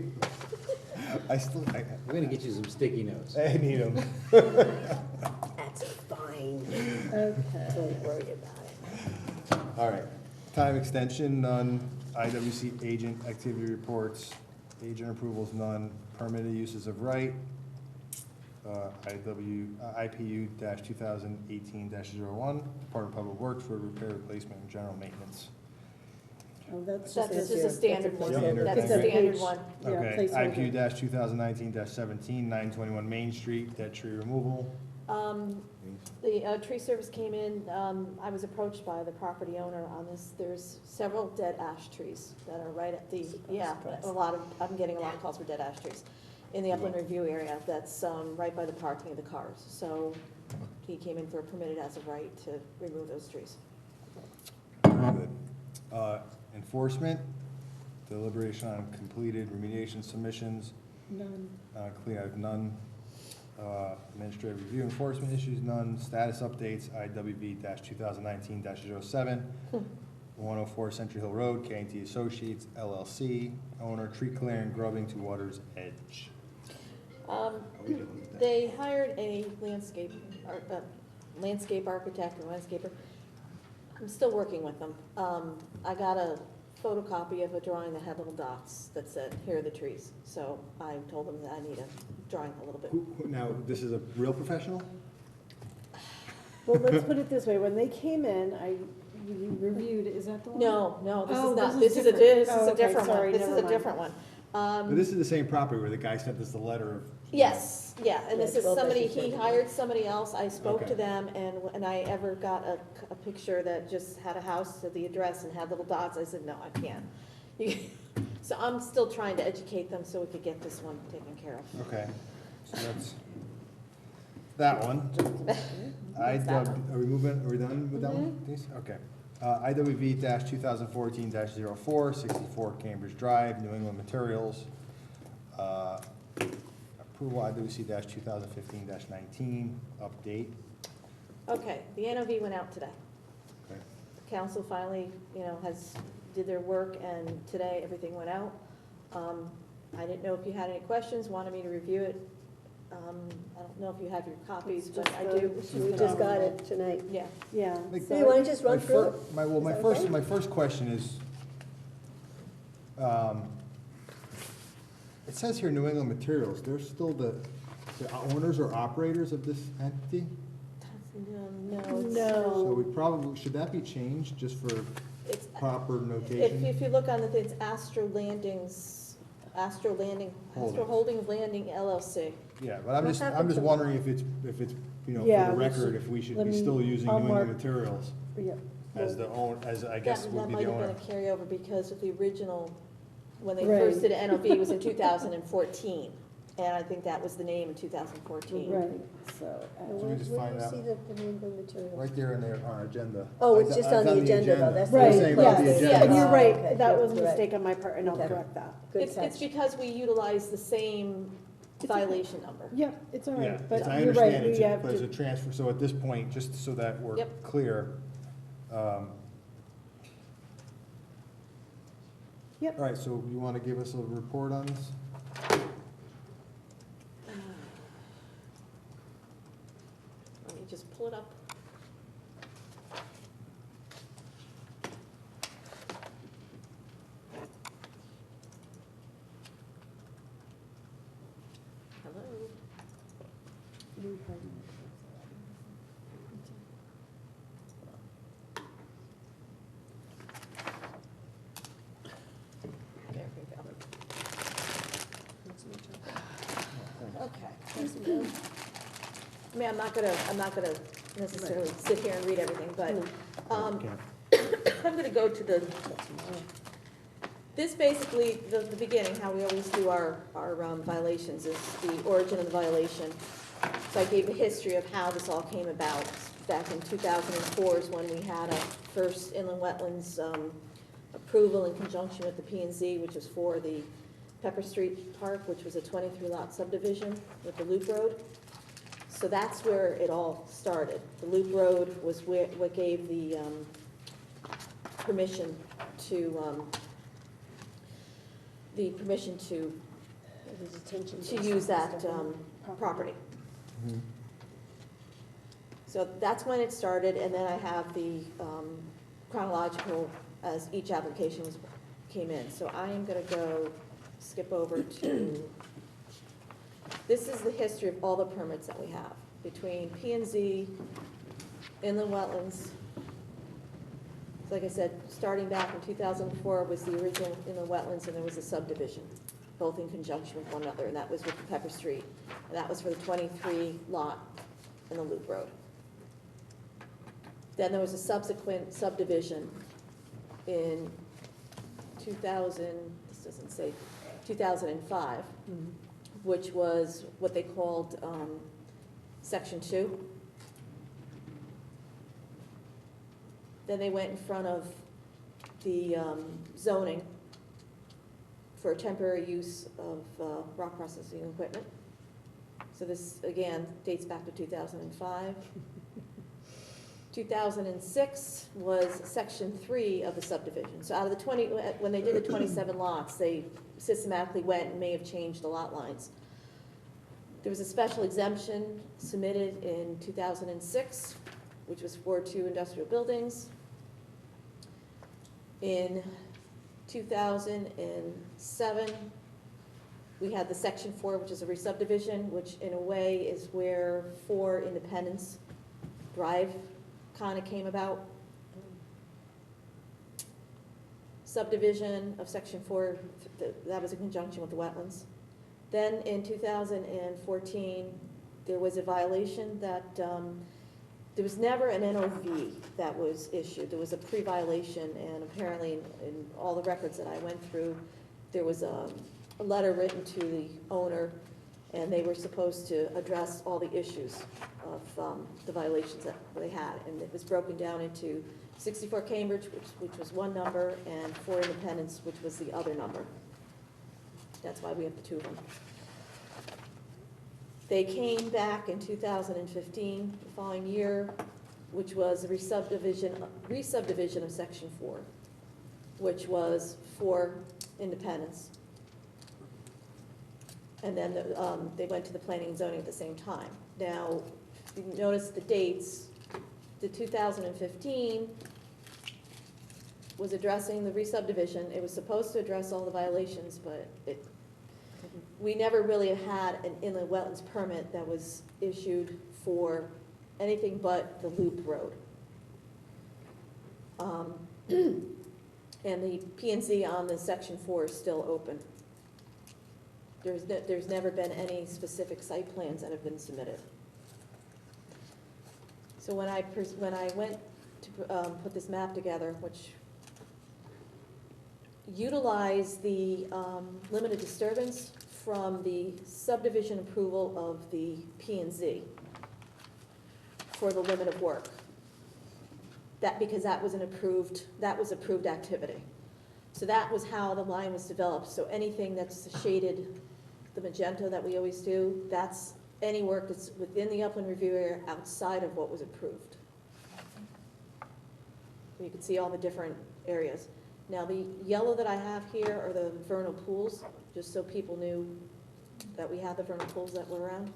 We're gonna get you some sticky notes. I need them. That's fine. Okay. Don't worry about it. All right. Time extension, none. IWC agent activity reports, agent approvals, none. Permitted uses of right. IPU 2018-01, Department of Public Works for repair, replacement, and general maintenance. Oh, that's That's just just a standard one, Standard that's a thing. standard Page. one. Yeah, Okay, placeholder. IPU 2019-17, 921 Main Street, dead tree removal. The tree service came in, I was approached by the property owner on this, there's several dead ash trees that are right at the, yeah, Surprise. I'm getting a lot of calls for dead ash trees in the upland review area, that's, right by the parking of the cars, so he came in for a permitted as of right to remove those trees. Good. Enforcement, deliberation on completed remediation submissions, None. clean out none. Administrative review enforcement issues, none. Status updates, IWV 2019-07, 104 Century Hill Road, K&T Associates LLC, owner tree clearing, grubbing to water's edge. They hired a landscape architect and landscaper. I'm still working with them. I got a photocopy of a drawing that had little dots that said, here are the trees. So I told them that I need a drawing a little bit. Now, this is a real professional? Well, let's put it this way, when they came in, you reviewed, is that the one? No, this Oh, is not, this this is is a different. Oh, okay, different one. sorry, This never is a mind. different one. But this is the same property where the guy sent us the letter of. Yes, yeah, and this is Yeah, 12 by somebody, 6 he hired somebody else, I spoke to Okay. them, and I ever got a picture that just had a house at the address and had little dots, I said, no, I can't. So I'm still trying to educate them so we could get this one taken care of. Okay, so that's that one. That's that one. Are we done with that one? These? Okay. IWV 2014-04, 64 Cambridge Drive, New England Materials. Approval IWC 2015-19, update. Okay, the NOV went out today. Okay. The council finally, did their work, and today everything went out. I didn't know if you had any questions, wanted me to review it. I don't know if you have your copies, but I do. We just got it tonight. Yeah. Yeah. Like, Do you want to just run through it? My Is that okay? first question is, it says here New England Materials, they're still the owners or operators of this entity? No, No. So we probably, should that be changed just for it's, proper if notation? you look on the, it's Astro Holdings Landing LLC. Yeah, but I'm What just happened to- wondering if it's, for Yeah, the we record, should- if we should let be me- still using New I'll England mark- Materials Yeah. as the own, as I guess That would be might the have been owner. a carryover because of the original, when they Right. first did NOV, was in 2014. And I think that was the name in 2014. Right, so. Let me just Where find do you out. see the New England materials? Right there in our agenda. Oh, it's just on the agenda, though, that's. Right, Saying about the yes, agenda. yeah, and you're Oh, right, okay, that good, was a right. mistake on my part, and I'll Okay. correct that. Good It's catch. because we utilize the same It's okay. violation number. Yeah, it's all Yeah, right, but I you're right, understand, we it's have but it's a to, transfer, so at this point, just so that we're Yep. clear. Yep. All right, so you want to give us a report on this? Let me just pull it up. Hello? There we go. Okay. I mean, I'm not gonna necessarily sit here and read everything, but, I'm gonna go to this basically, the beginning, how we always do our violations, is the origin of the violation. So I gave the history of how this all came about. Back in 2004 is when we had a first inland wetlands approval in conjunction with the P&Z, which was for the Pepper Street Park, which was a 23-lot subdivision with the loop road. So that's where it all started. The loop road was what gave the permission to, There's attention to use that property. Mhm. So that's when it started, and then I have the chronological as each application came in. So I am gonna skip over to, this is the history of all the permits that we have between P&Z, inland wetlands. So like I said, starting back in 2004 was the original inland wetlands, and there was a subdivision, both in conjunction with one another, and that was with the Pepper Street. And that was for the 23-lot in the loop road. Then there was a subsequent subdivision in 2000, this doesn't say, 2005, which was what they called Section 2. Then they went in front of the zoning for temporary use of rock processing equipment. So this, again, dates back to 2005. 2006 was Section 3 of the subdivision. So out of the 20, when they did the 27 lots, they systematically went and may have changed the lot lines. There was a special exemption submitted in 2006, which was for 2 industrial buildings. In 2007, we had the Section 4, which is a re-subdivision, which in a way is where 4 Independence Drive kind of came about. Subdivision of Section 4, that was in conjunction with the wetlands. Then in 2014, there was a violation that, there was never an NOV that was issued. There was a pre-violation, and apparently in all the records that I went through, there was a letter written to the owner And they were supposed to address all the issues of the violations that they had. And it was broken down into 64 Cambridge, which was one number, and 4 Independence, which was the other number. That's why we have the 2 of them. They came back in 2015, the following year, which was a re-subdivision of Section 4, which was 4 Independence. And then they went to the planning and zoning at the same time. Now, if you notice the dates, the 2015 was addressing the re-subdivision. It was supposed to address all the violations, but we never really had an inland wetlands permit that was issued for anything but the loop road. And the P&Z on the Section 4 is still open. There's never been any specific site plans that have been submitted. So when I went to put this map together, which utilized the limited disturbance from the subdivision approval of the P&Z for the limit of work. Because that was approved activity. So that was how the line was developed. So anything that's shaded, the magenta that we always do, that's any work that's within the upland review area outside of what was approved. You can see all the different areas. Now the yellow that I have here are the vernal pools, just so people knew that we had the vernal pools that were around.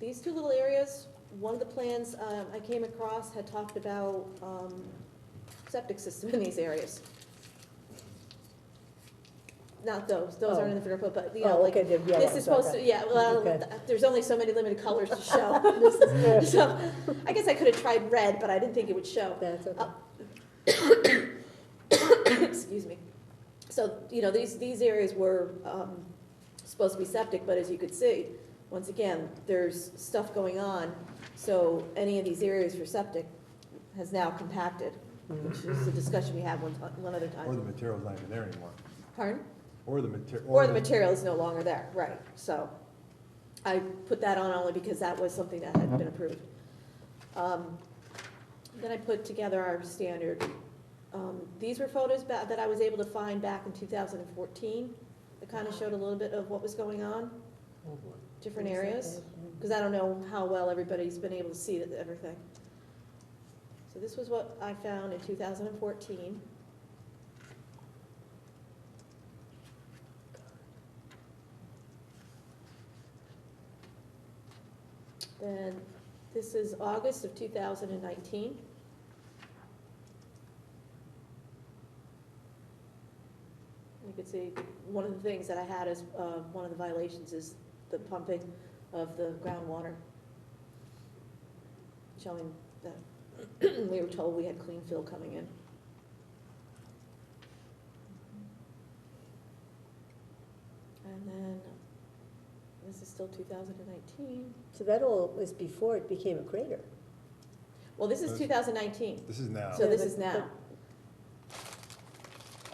These 2 little areas, one of the plans I came across had talked about septic system in these areas. Not those aren't in the vernal pool, but you know, like, okay, the yellow, this is supposed to, yeah, well, Okay. there's only so many limited colors to show. This is good. So, I guess I could have tried red, but I didn't think it would show. That's okay. Excuse me. So, you know, these areas were supposed to be septic, but as you could see, once again, there's stuff going on. So any of these areas for septic has now compacted, which is a discussion we had one other Or the time. material's not even there anymore. Pardon? Or the material. Or the material is no longer there, right. So I put that on only because that was something that had been approved. Then I put together our standard. These were photos that I was able to find back in 2014. That kind of showed a little bit of what was going on, different areas, because I don't know how well everybody's been able to see everything. So this was what I found in 2014. Then this is August of 2019. You can see one of the things that I had as one of the violations is the pumping of the groundwater, showing that we were told we had clean fill coming in. And then this is still 2019. So that all was before it became a crater. Well, this is This- 2019, This is now. so this Yeah, is but- now.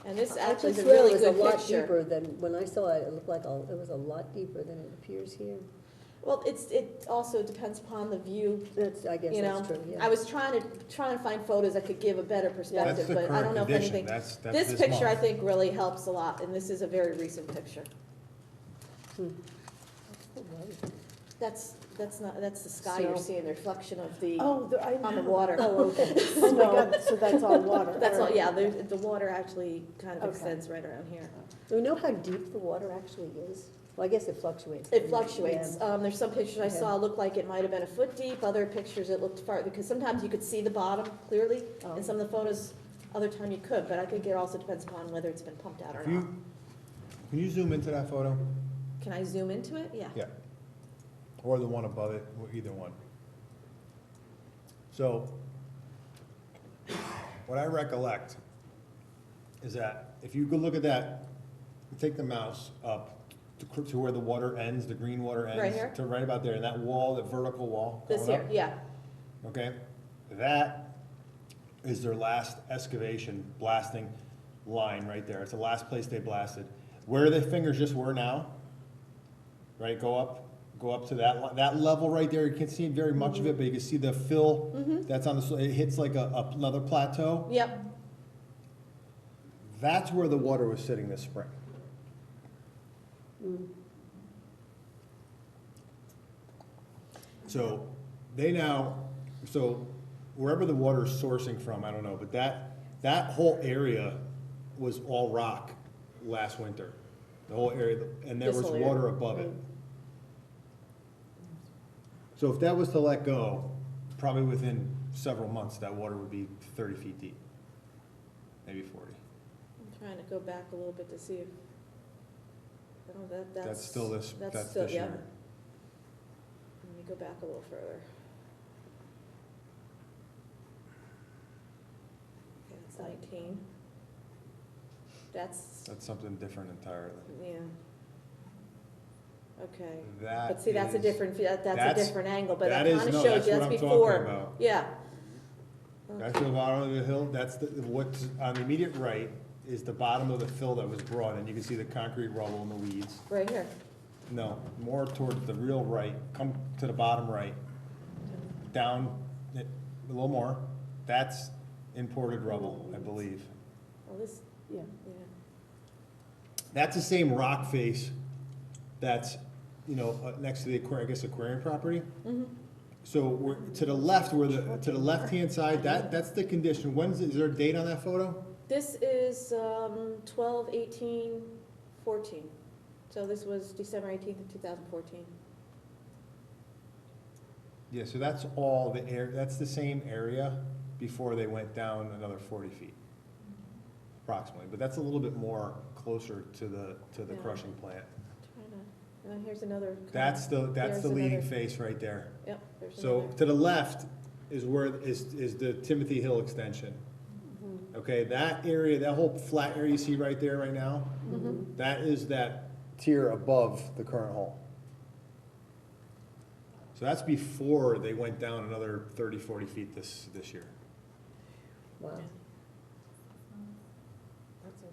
And this I actually is a swear really it was good a lot picture. deeper than, when I saw it, it looked like it was a lot deeper than it appears here. Well, it also depends upon the view. That's, I guess You know, that's true, yeah. I was trying to find photos that could give a better That's perspective, the but I don't current know if condition, anything. that's This this picture, I month. think, really helps a lot, and this is a very recent picture. Hmm. That's the sky you're So- seeing, the reflection of the, Oh, on the water. Oh, okay. Oh my God, so that's all water. That's all, right. yeah, the water actually kind of Okay. extends right around here. Do we know how deep the water actually is? Well, I guess it fluctuates. It fluctuates. Yeah. There's some pictures I Okay. saw looked like it might have been a foot deep, other pictures it looked far, because sometimes you could see the bottom clearly, Oh. and some of the photos, other time you could, but I think it also depends upon whether it's been pumped out or If not. Can you zoom into that photo? Can I zoom into it? Yeah. Yeah. Or the one above it, or either one. So, what I recollect is that if you go look at that, you take the mouse up to where the water ends, the green water ends. Right here? To right about there, and that wall, the vertical wall. This going here, up, yeah. Okay, that is their last excavation blasting line right there. It's the last place they blasted. Where the fingers just were now right, go up to that level right there, you can't see very much of it, but you can see the fill that's on the, it hits like another plateau. Yep, That's where the water was sitting this spring. So so wherever the water is sourcing from, I don't know, but that whole area was all rock last winter. The whole area, and there This was whole area. water above it. So if that was to let go, probably within several months, that water would be 30 feet deep, maybe 40. I'm trying to go back a little bit to see if, oh, that's. That's still this, that's still- this yeah. year. Let me go back a little further. Okay, that's 19. That's, That's something different entirely. yeah. Okay. That But see, that's a is- different, that's a that's- different angle, but that that is- kind of no, shows that's you, what that's I'm talking before. about. Yeah. That's the bottom of the hill, that's what's on the immediate right is the bottom of the fill that was brought in. You can see the concrete rubble and the weeds. Right here. No, more towards the real right, come to the bottom right, down a little more. That's imported rubble, I believe. Well, this, Yeah. yeah. That's the same rock face that's, next to the aquarium, I guess aquarium property. Mm-hmm. So we're, to the left, to the left-hand side, that's the condition. Is there a date on that photo? This is 12, 18, 14. So this was December 18th of 2014. Yeah, so that's all the air, that's the same area before they went down another 40 feet, approximately. But that's a little bit more closer to the Yeah. crushing plant. Trying to, here's another. That's the There's leading another- face right there. Yep, there's So another. to the left is is the Timothy Hill extension. Okay, that area, that whole flat area you see right there right now, Mhm. that is that tier above the current hole. So that's before they went down another 30, 40 feet this year. Wow. That's a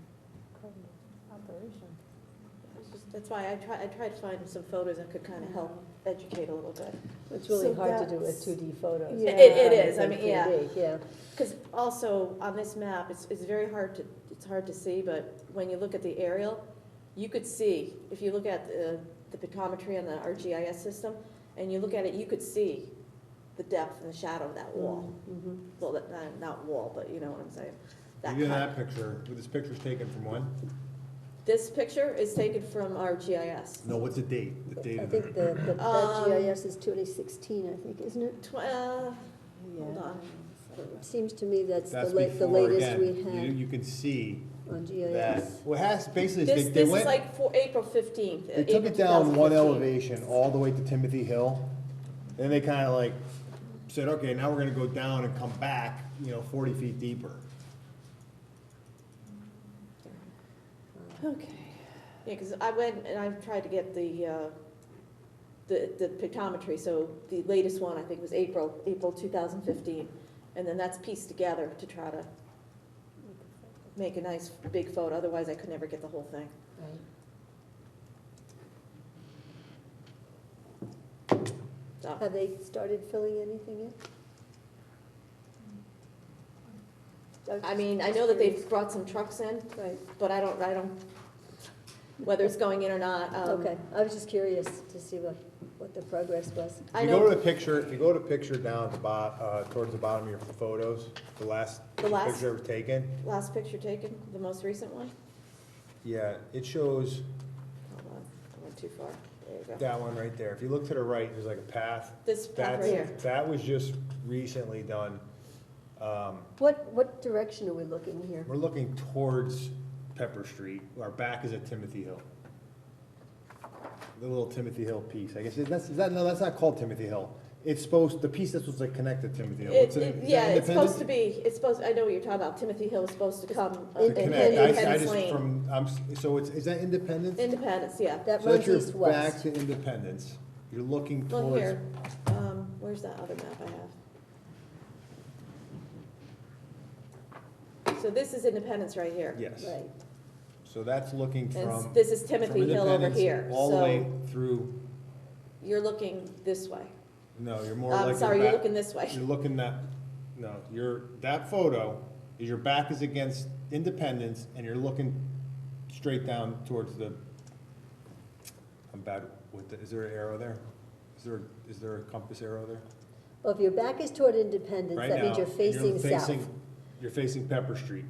incredible operation. That's why I tried to find some photos that could kind of help educate a little bit. It's really So hard to do that's- with 2D photos. Yeah. It is, I Than mean, yeah. 3D, yeah. Because also on this map, it's very hard to, it's hard to see, but when you look at the aerial, you could see, if you look at the pictometry on our GIS system, and you look at it, you could see the depth and the shadow of that wall. Mhm. Well, not wall, but you know what I'm saying. That Look at kind- that picture. This picture's taken from when? This picture is taken from our GIS. No, what's the date? The date I of think it? that Um, GIS is 2016, I think, isn't it? Hold Yeah. on. It seems to me that's That's the before, latest again, we had you can see on that, GIS. well, it has, basically, This they is went, like for April 15th. they took it down one elevation all the way to Timothy Hill. Then they kind of like said, okay, now we're gonna go down and come back, 40 feet deeper. Okay. Yeah, because I went and I tried to get the pictometry, so the latest one, I think, was April 2015. And then that's pieced together to try to make a nice big photo, otherwise I could never get the whole thing. Right. So, Have they started filling anything in? I mean, I know that they've brought some trucks in, Right, but I don't, whether it's going in or not. okay. I was just curious to see what the progress was. I If you go to know, the picture, if you go to the picture down at the towards the bottom of your photos, the last The last- picture ever taken, last picture taken, the most recent one. yeah, it shows Hold on, I went too far. There you go. that one right there. If you look to the right, there's like a path. This path That's, right here. that was just recently done. What direction are we looking here? We're looking towards Pepper Street. Our back is at Timothy Hill. The little Timothy Hill piece. I guess, no, that's not called Timothy Hill. It's supposed, the piece that's supposed to connect to Timothy Hill. What's it? Is Yeah, that it's supposed to Independence? be, it's supposed, I know what you're talking about, Timothy Hill is supposed to come To in connect. Independence Lane. So is that Independence? Independence, yeah. That So that's runs your east-west. back to Independence. You're looking Look towards, here, where's that other map I have? So this is Independence right here. yes. Right. So that's looking And from. this is from Timothy Hill over Independence here. All the So way through, You're looking this way. no, you're more like I'm your sorry, you're back- looking this way. You're looking that, no, that photo is your back is against Independence and you're looking straight down towards the, I'm bad with is there an arrow there? Is there a compass arrow there? Well, if your back is toward Independence, Right that means now, you're facing south. You're facing Pepper Street.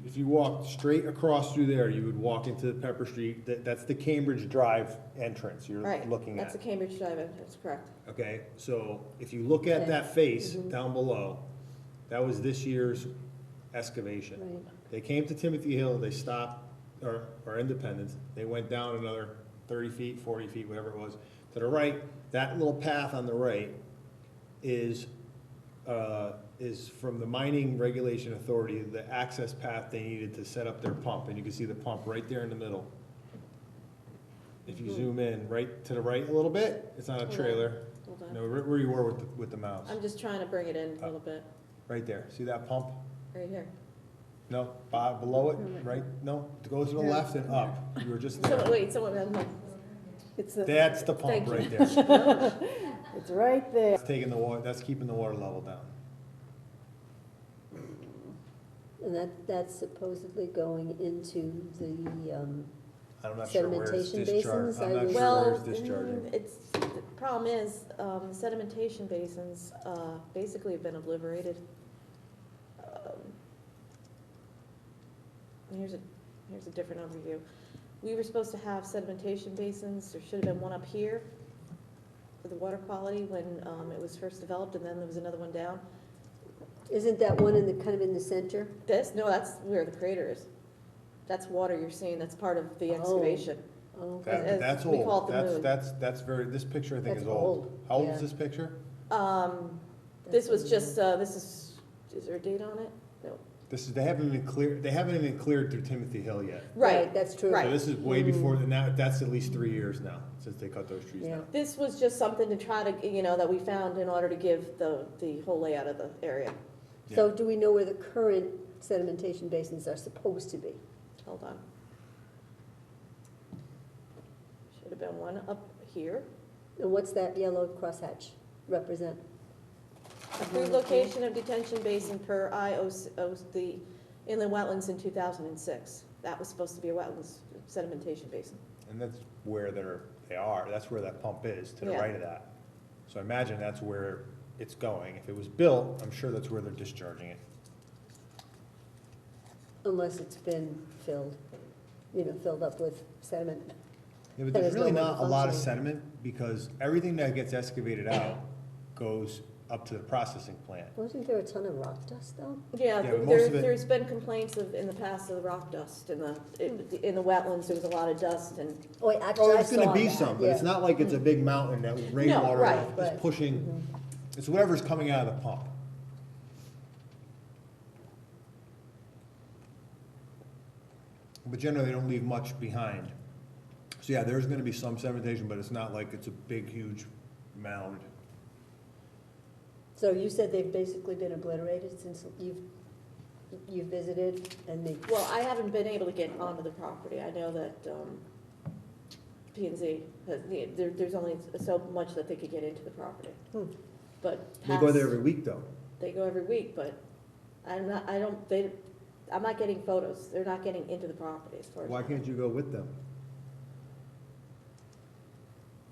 If you walk straight across through there, you would walk into Pepper Street, that's the Cambridge Drive entrance you're Right, looking that's the at. Cambridge Drive entrance, correct. Okay, so if you look at Okay. that face Mm-hmm. down below, that was this year's excavation. Right. They came to Timothy Hill, they stopped, or Independence, they went down another 30 feet, 40 feet, whatever it was. To the right, that little path on the right is from the Mining Regulation Authority, the access path they needed to set up their pump, and you can see the pump right there in the middle. If you zoom in, right to the right a little bit, it's on a Hold on. trailer. Hold on. No, right where you were with the mouse, I'm just trying to bring it in a little bit, right there. See that pump? right here. No, below it, right? No, go to the left and up. You were just So, there. wait, someone, It's, a- That's the Thank pump you. right there. it's right there. That's taking the water, that's keeping the water level down. And that's supposedly going into the, I'm not sure where it's Sedimentation discharged. basins, I'm I not would- sure where well, it's discharging. the problem is, sedimentation basins, basically have been obliterated. Here's a different overview. We were supposed to have sedimentation basins, there should have been one up here for the water quality when, it was first developed, and then there was another one down. isn't that one in the, kind of in the center? No, that's where the crater is. That's water you're seeing, that's part of the Oh. excavation. Oh, That's we call old. it the moon. That's very, this picture I think That's is old. old, How old yeah. is this picture? This was just, is there a date on it? No. They haven't even cleared through Timothy Hill yet. Right, that's true. Right. So this is way before, now, that's at least 3 years now, since they cut those trees Yeah. down. This was just something to try to, that we found in order to give the whole layout of the area. So do we know where the current sedimentation basins are supposed to be? Hold on. Should have been one up here. And what's that yellow crosshatch represent? Approved location of detention basin per the inland wetlands in 2006. That was supposed to be a wetlands sedimentation basin. And that's where they are, that's where that pump is, to the Yeah. right of that. So I imagine that's where it's going. If it was built, I'm sure that's where they're discharging it. Unless it's been filled up with sediment. Yeah, but That there's is really no not a longer lot of functioning. sediment, because everything that gets excavated out goes up to the processing plant. Wasn't there a ton of rock dust though? Yeah, Yeah, but most of it- there's been complaints in the past of the rock dust in the wetlands. There was a lot of dust and, Oh, actually, Oh, I there's gonna saw be that, some, but it's yeah. not like it's a big mountain that with rainwater right, is right. pushing, it's whatever's coming out of the pump. But generally, they don't leave much behind. So yeah, there's gonna be some sedimentation, but it's not like it's a big, huge mound. So you said they've basically been obliterated since you've visited and they, well, I haven't been able to get onto the property. I know that P&Z, there's only so much that they could get into the property. But They go there past- every week, though. They go every week, but I'm not getting photos. They're not getting into the property as far as. Why I know. can't you go with them?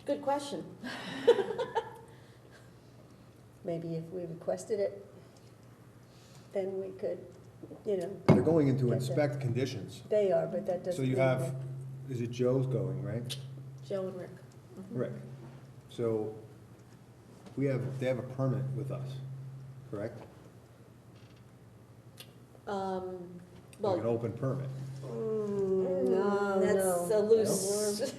Good question. maybe if we requested it, then we could, They're going in to Get inspect conditions. they are, but that doesn't. So you mean have, that- is it Joe's going, right? Joe and Rick. Rick. So they have a permit with us, correct? Like an Well, open permit. No, that's no. a loose.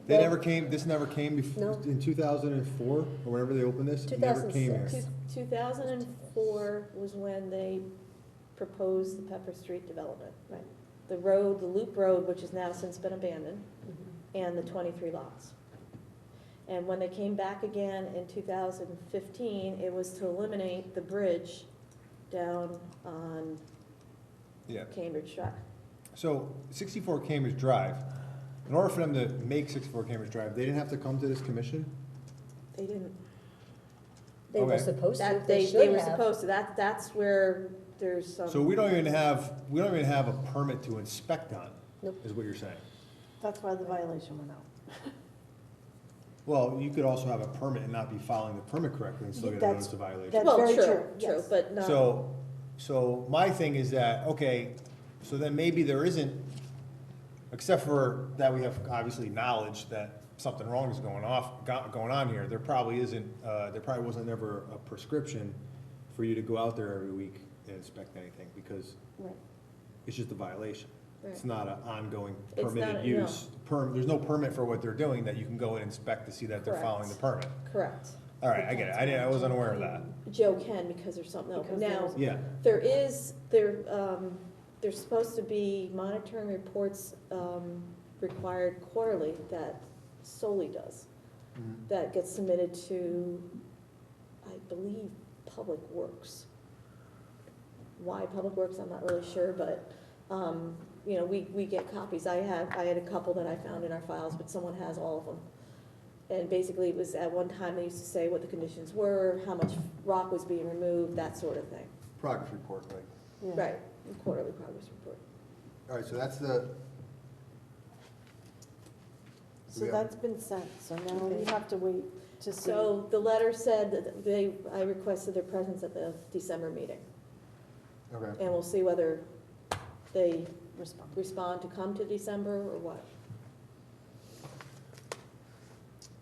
They Well, never came, this never came before, No. in 2004, or whenever they opened this? It never came here. 2006. 2004 was when they proposed the Pepper Street development. Right. The road, the loop road, which has now since been abandoned, Mhm. and the 23 lots. And when they came back again in 2015, it was to eliminate the bridge down on Yeah. Cambridge Drive. So 64 Cambridge Drive, in order for them to make 64 Cambridge Drive, they didn't have to come to this commission? They didn't, They were Okay. supposed to, that, they they should were have. supposed to, that's where there's some. So we don't even have a permit to inspect on, Nope. is what you're saying? That's why the violation went out. Well, you could also have a permit and not be following the permit correctly and still get a That's- notice of violation. that's Well, very true, true, true, yes. but not. So my thing is that, okay, so then maybe there isn't, except for that we have obviously knowledge that something wrong is going on here, there probably isn't, there probably wasn't ever a prescription for you to go out there every week and inspect anything, because Right. it's just a violation. It's Right. not an ongoing It's not permitted a- use. There's no permit for what they're doing that you can go and inspect to see that they're following the permit. Correct. All right, I get it. I wasn't aware of that. Joe can because there's something else. Because Now, there's- Yeah. there's supposed to be monitoring reports, required quarterly that solely does. That gets submitted to, I believe, Public Works. Why Public Works, I'm not really sure, but, you know, we get copies. I had a couple that I found in our files, but someone has all of them. And basically, it was, at one time, they used to say what the conditions were, how much rock was being removed, that sort of thing. Progress report, right? Yeah. Right, quarterly progress report. All right, so that's the, So that's been sent, so now we have to wait to see. So the letter said that I requested their presence at the December meeting. okay. And we'll see whether they Respond. respond to come to December or what.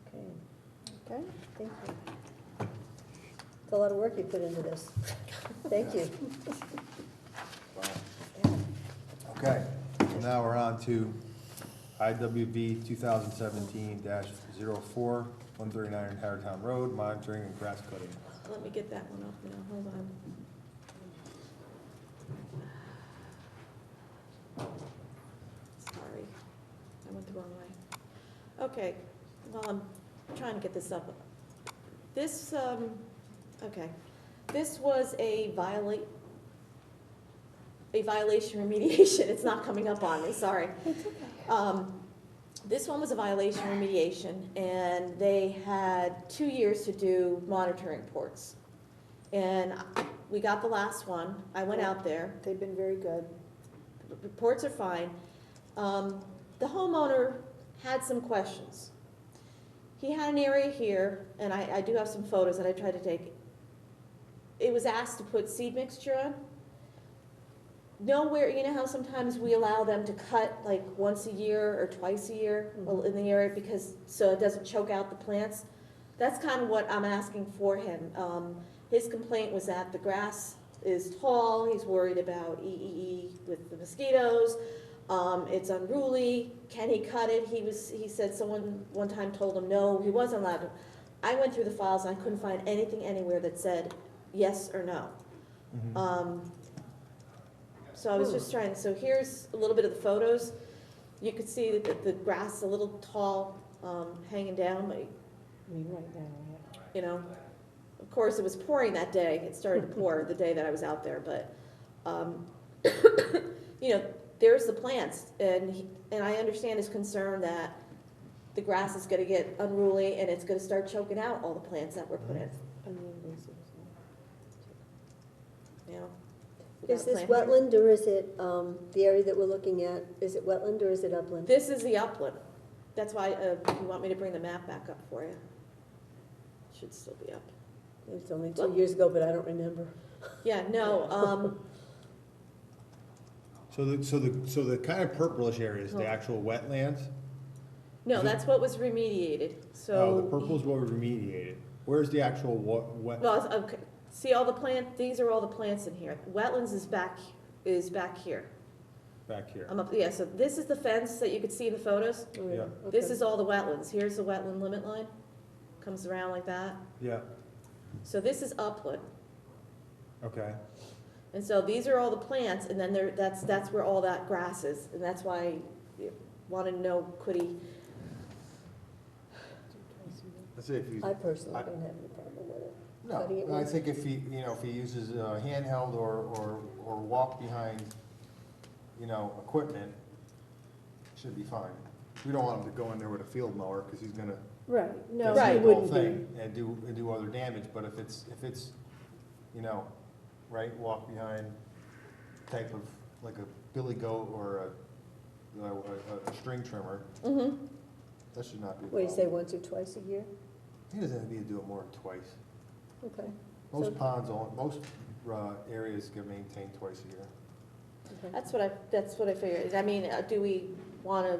Okay, Okay? thank you. It's a lot of work you put into this. Thank you. Okay, so now we're on to IWV 2017-04, 139 Harrowtown Road, monitoring and grass cutting. Let me get that one up now, hold on. Sorry, I went the wrong way. Okay, well, I'm trying to get this up. This, okay, this was a violation remediation, it's not coming up on me, sorry. It's okay. This one was a violation remediation, and they had 2 years to do monitoring reports. And we got the last one, I went out there, They've been very good. reports are fine. The homeowner had some questions. He had an area here, and I do have some photos that I tried to take. It was asked to put seed mixture on. Nowhere, you know how sometimes we allow them to cut like once a year or twice a year in the area because, so it doesn't choke out the plants? That's kind of what I'm asking for him. His complaint was that the grass is tall, he's worried about EEE with the mosquitoes, it's unruly, can he cut it? He said someone one time told him no, he wasn't allowed to. I went through the files and I couldn't find anything anywhere that said yes or no. So I was just trying, so here's a little bit of the photos. You could see that the grass is a little tall, hanging down, like, I mean, right now, yeah. you know. Of course, it was pouring that day, it started to pour the day that I was out there, but, you know, there's the plants, and I understand his concern that the grass is gonna get unruly and it's gonna start choking out all the plants that were put in, I mean, this is- you know. We got Is a this plan here. wetland or is it, the area that we're looking at, is it wetland or is it upland? This is the upland. That's why, you want me to bring the map back up for you? Should still be up. It's only 2 years ago, but I don't remember. Yeah, no, So the kind of purplish area is the actual wetlands? no, that's what was remediated, so. Oh, the purple is what was remediated. Where's the actual wet? No, okay, see all the these are all the plants in here. Wetlands is back here. Back here? I'm up, yeah, so this is the fence that you could see in the photos. Oh, Yeah. This okay. is all the wetlands. Here's the wetland limit line. Comes around like that. Yeah, So this is upland. okay. And so these are all the plants, and then that's where all that grass is, and that's why I wanted to know, could he, Let's see if you. I personally don't have any problem with it. No, Cutting it I with- think if he uses handheld or walk behind, equipment, should be fine. we don't want him to go in there with a field mower, because he's gonna Right, no, that's he the whole wouldn't be. thing, and do other damage, but if it's, you know, right, walk behind type of, like a billy goat or a string trimmer, Mm-hmm. that should not be a What do you say, problem. once or twice a year? He doesn't need to do it more than twice. Okay. Most So- ponds, most areas get maintained twice a year. Okay. That's what I figured. I mean, do we wanna,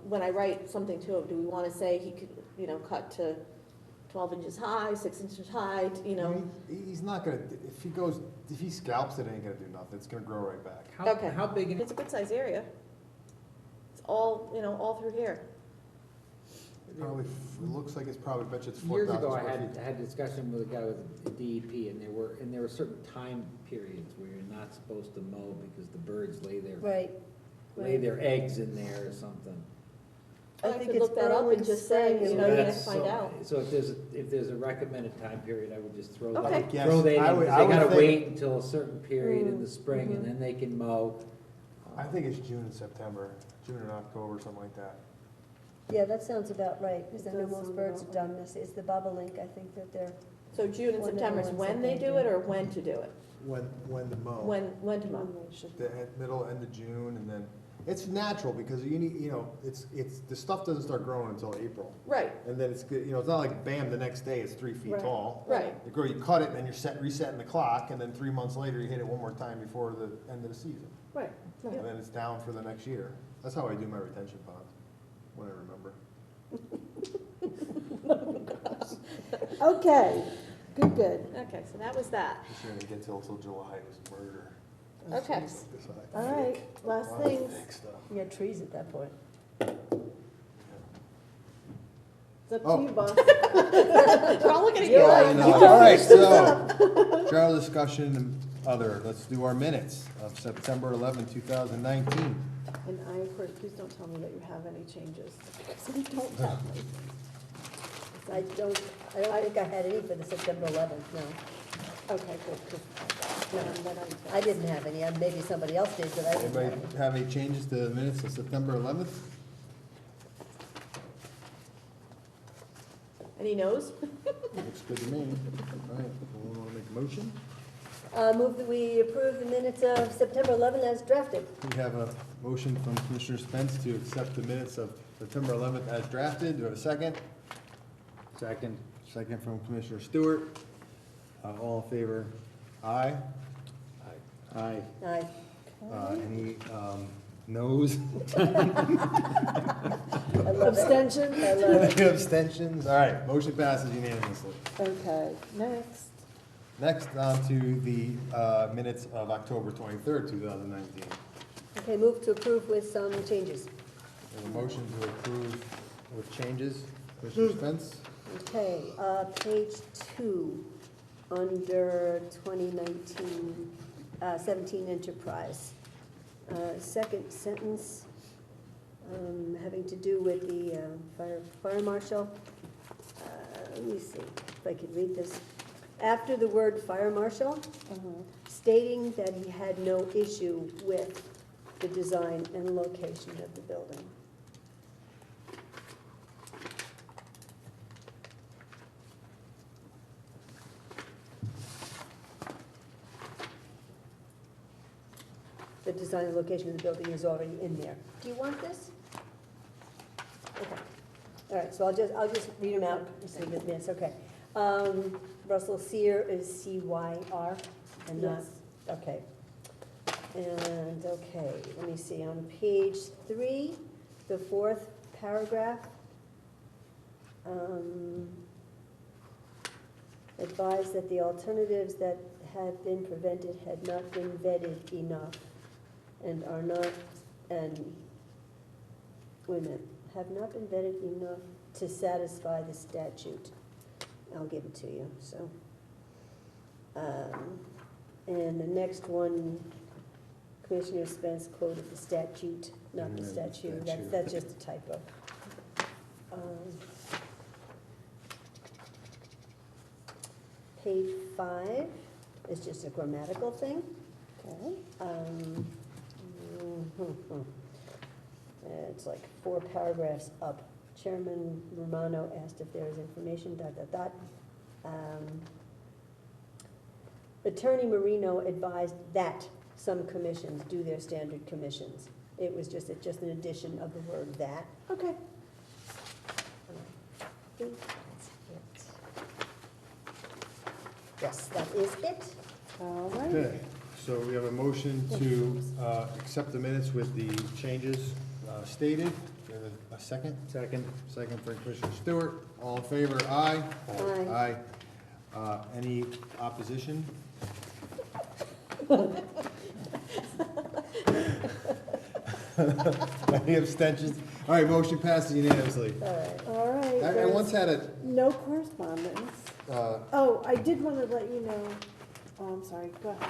when I write something to him, do we wanna say he could, cut to 12 inches high, 6 inches high, He's not gonna, if he scalps it, it ain't gonna do nothing, it's gonna grow right back. Okay. How big, It's a good size area. It's all, all through here. Probably, it looks like it's probably, bet you it's years 4,000 ago, I square had feet. a discussion with a guy with the DEP, and there were certain time periods where you're not supposed to mow because the birds lay Right. their eggs in there or something. I I think could it's look that up early and just say, spring, you're isn't gonna it? find out. So if there's a recommended time period, I would just throw Okay. that, Yes, throw that in, I would- because I they would gotta think- wait until a certain period in the spring, and mhm. then they can mow. I think it's June and September, June and October, something like that. Yeah, that sounds about right, because I know Does most sound birds about have done this. It's the bobolink, I think that they're, So June and One of the September is ones when that they they do do. it or when to do it? When the mow. When to mow? When they should- The middle, end of June, and then, it's natural, because you need, it's, the stuff doesn't start growing until April. Right, And then it's good, it's not like bam, the next day it's 3 feet Right. tall. right. You cut it, and then you're resetting the clock, and then 3 months later, you hit it one more time before the end of the season. Right, Yeah. And then it's down for the next year. That's how I do my retention ponds, when I remember. okay, good. Okay, so that was that. This year I didn't get till July, it was murder. Okay. This side. All right, last A lot of things. fake stuff. you got trees at that point. It's up Oh. to you, boss. We're all looking at you. Well, you know, all right, so, general discussion and other, let's do our minutes of September 11, 2019. And I, of course, please don't tell me that you have any changes, because I don't have any. I don't think I had any for the September 11th, no. Okay, good, 'cause, No, then I didn't have any, maybe somebody else did, but I didn't have Anybody any. have any changes to the minutes of September 11th? And he knows? Looks good to me. All right, want to make a motion? Move that we approve the minutes of September 11th as drafted. We have a motion from Commissioner Spence to accept the minutes of September 11th as drafted. Do we have a second? Second. Second from Commissioner Stewart. All in favor? Aye. Aye. Aye. Any noes? I love it. Abstention? I love it. Abstentions? All right, motion passes unanimously. Okay, next. Next, on to the minutes of October 23rd, 2019. Okay, move to approve with some changes. We have a motion to approve with changes. Commissioner Spence? Okay, page 2, under 2019, 17 Enterprise. Second sentence, having to do with the fire marshal. Let me see if I can read this. After the word fire marshal, stating that he had no issue with the design and location of the building. The design and location of the building is already in there. Do you want this? Okay. All right, so I'll just read them out, just leave it minutes, okay. Russell Cyr is C-Y-R and not, Yes. okay. And, okay, let me see, on page 3, the 4th paragraph, advised that the alternatives that had been prevented had not been vetted enough and are not, and, wait a minute, have not been vetted enough to satisfy the statute. I'll give it to you, so. And the next one, Commissioner Spence quoted the statute, not the statute, that's just a typo. Page 5 is just a grammatical thing. Okay. It's like 4 paragraphs up. Chairman Romano asked if there is information, ... Attorney Marino advised that some commissions do their standard commissions. It was just an addition of the word that. Okay. I think that's it. Yes, that is it. All right. Okay, so we have a motion to accept the minutes with the changes stated. Do we have a second? Second. Second for Commissioner Stewart. All in favor, aye? Aye. Aye. Any opposition? Any abstentions? All right, motion passes unanimously. All right. All right. I once had a, No correspondence. Oh, I did want to let you know, oh, I'm sorry, go ahead.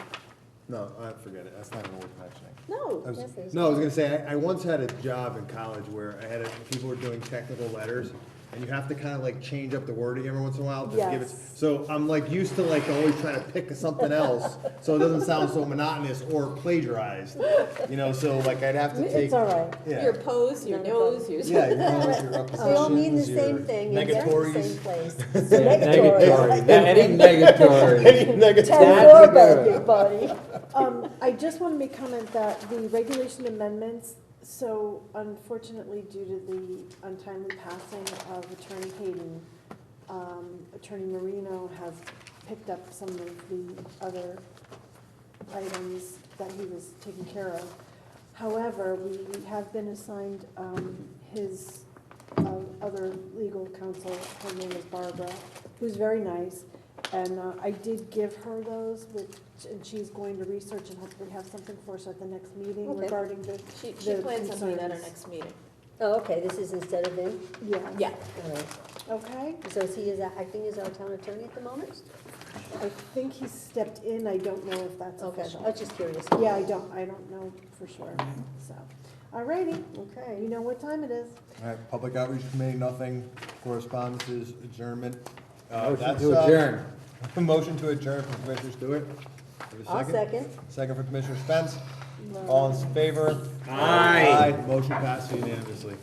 no, I forget it, that's not an old mentioning. No, I was- Yes, there's- No, I was gonna say, I once had a job in college where I had, people were doing technical letters, and you have to kind of like change up the wording every once in a while, just to give it, Yes. so I'm like used to like always trying to pick something else, so it doesn't sound so monotonous or plagiarized, you know, so like I'd have to take. it's all right. Yeah. Your pose, your nose, your. Yeah, your nose, your They all mean the prepositions, your same thing, and they're in the negatories. same place. Negatory, any negatory. Any negative- Ten That's more, a good big buddy. I just want to make comment that the regulation amendments, so unfortunately due to the untimely passing of Attorney Hayden, Attorney Marino has picked up some of the other items that he was taking care of. However, we have been assigned his other legal counsel, her name is Barbara, who's very nice. And I did give her those, and she's going to research and hopefully have something for us at the next meeting Okay. regarding the, She the plans on doing that at our concerns. next meeting. Oh, okay, this is instead of him? Yeah. Yeah. All right. Okay, So is he acting as our town attorney at the moment? I think he stepped in, I don't know if that's Okay, official. I was just curious. Yeah, I don't know for sure, so. Alrighty, Okay. you know what time it is. All right, Public Outreach Committee, nothing, correspondences, adjournment. Motion That's, to adjourn. Motion to adjourn from Commissioner Stewart. Have a I'll second. Second for Commissioner Spence. All in favor? Aye. Motion passes unanimously.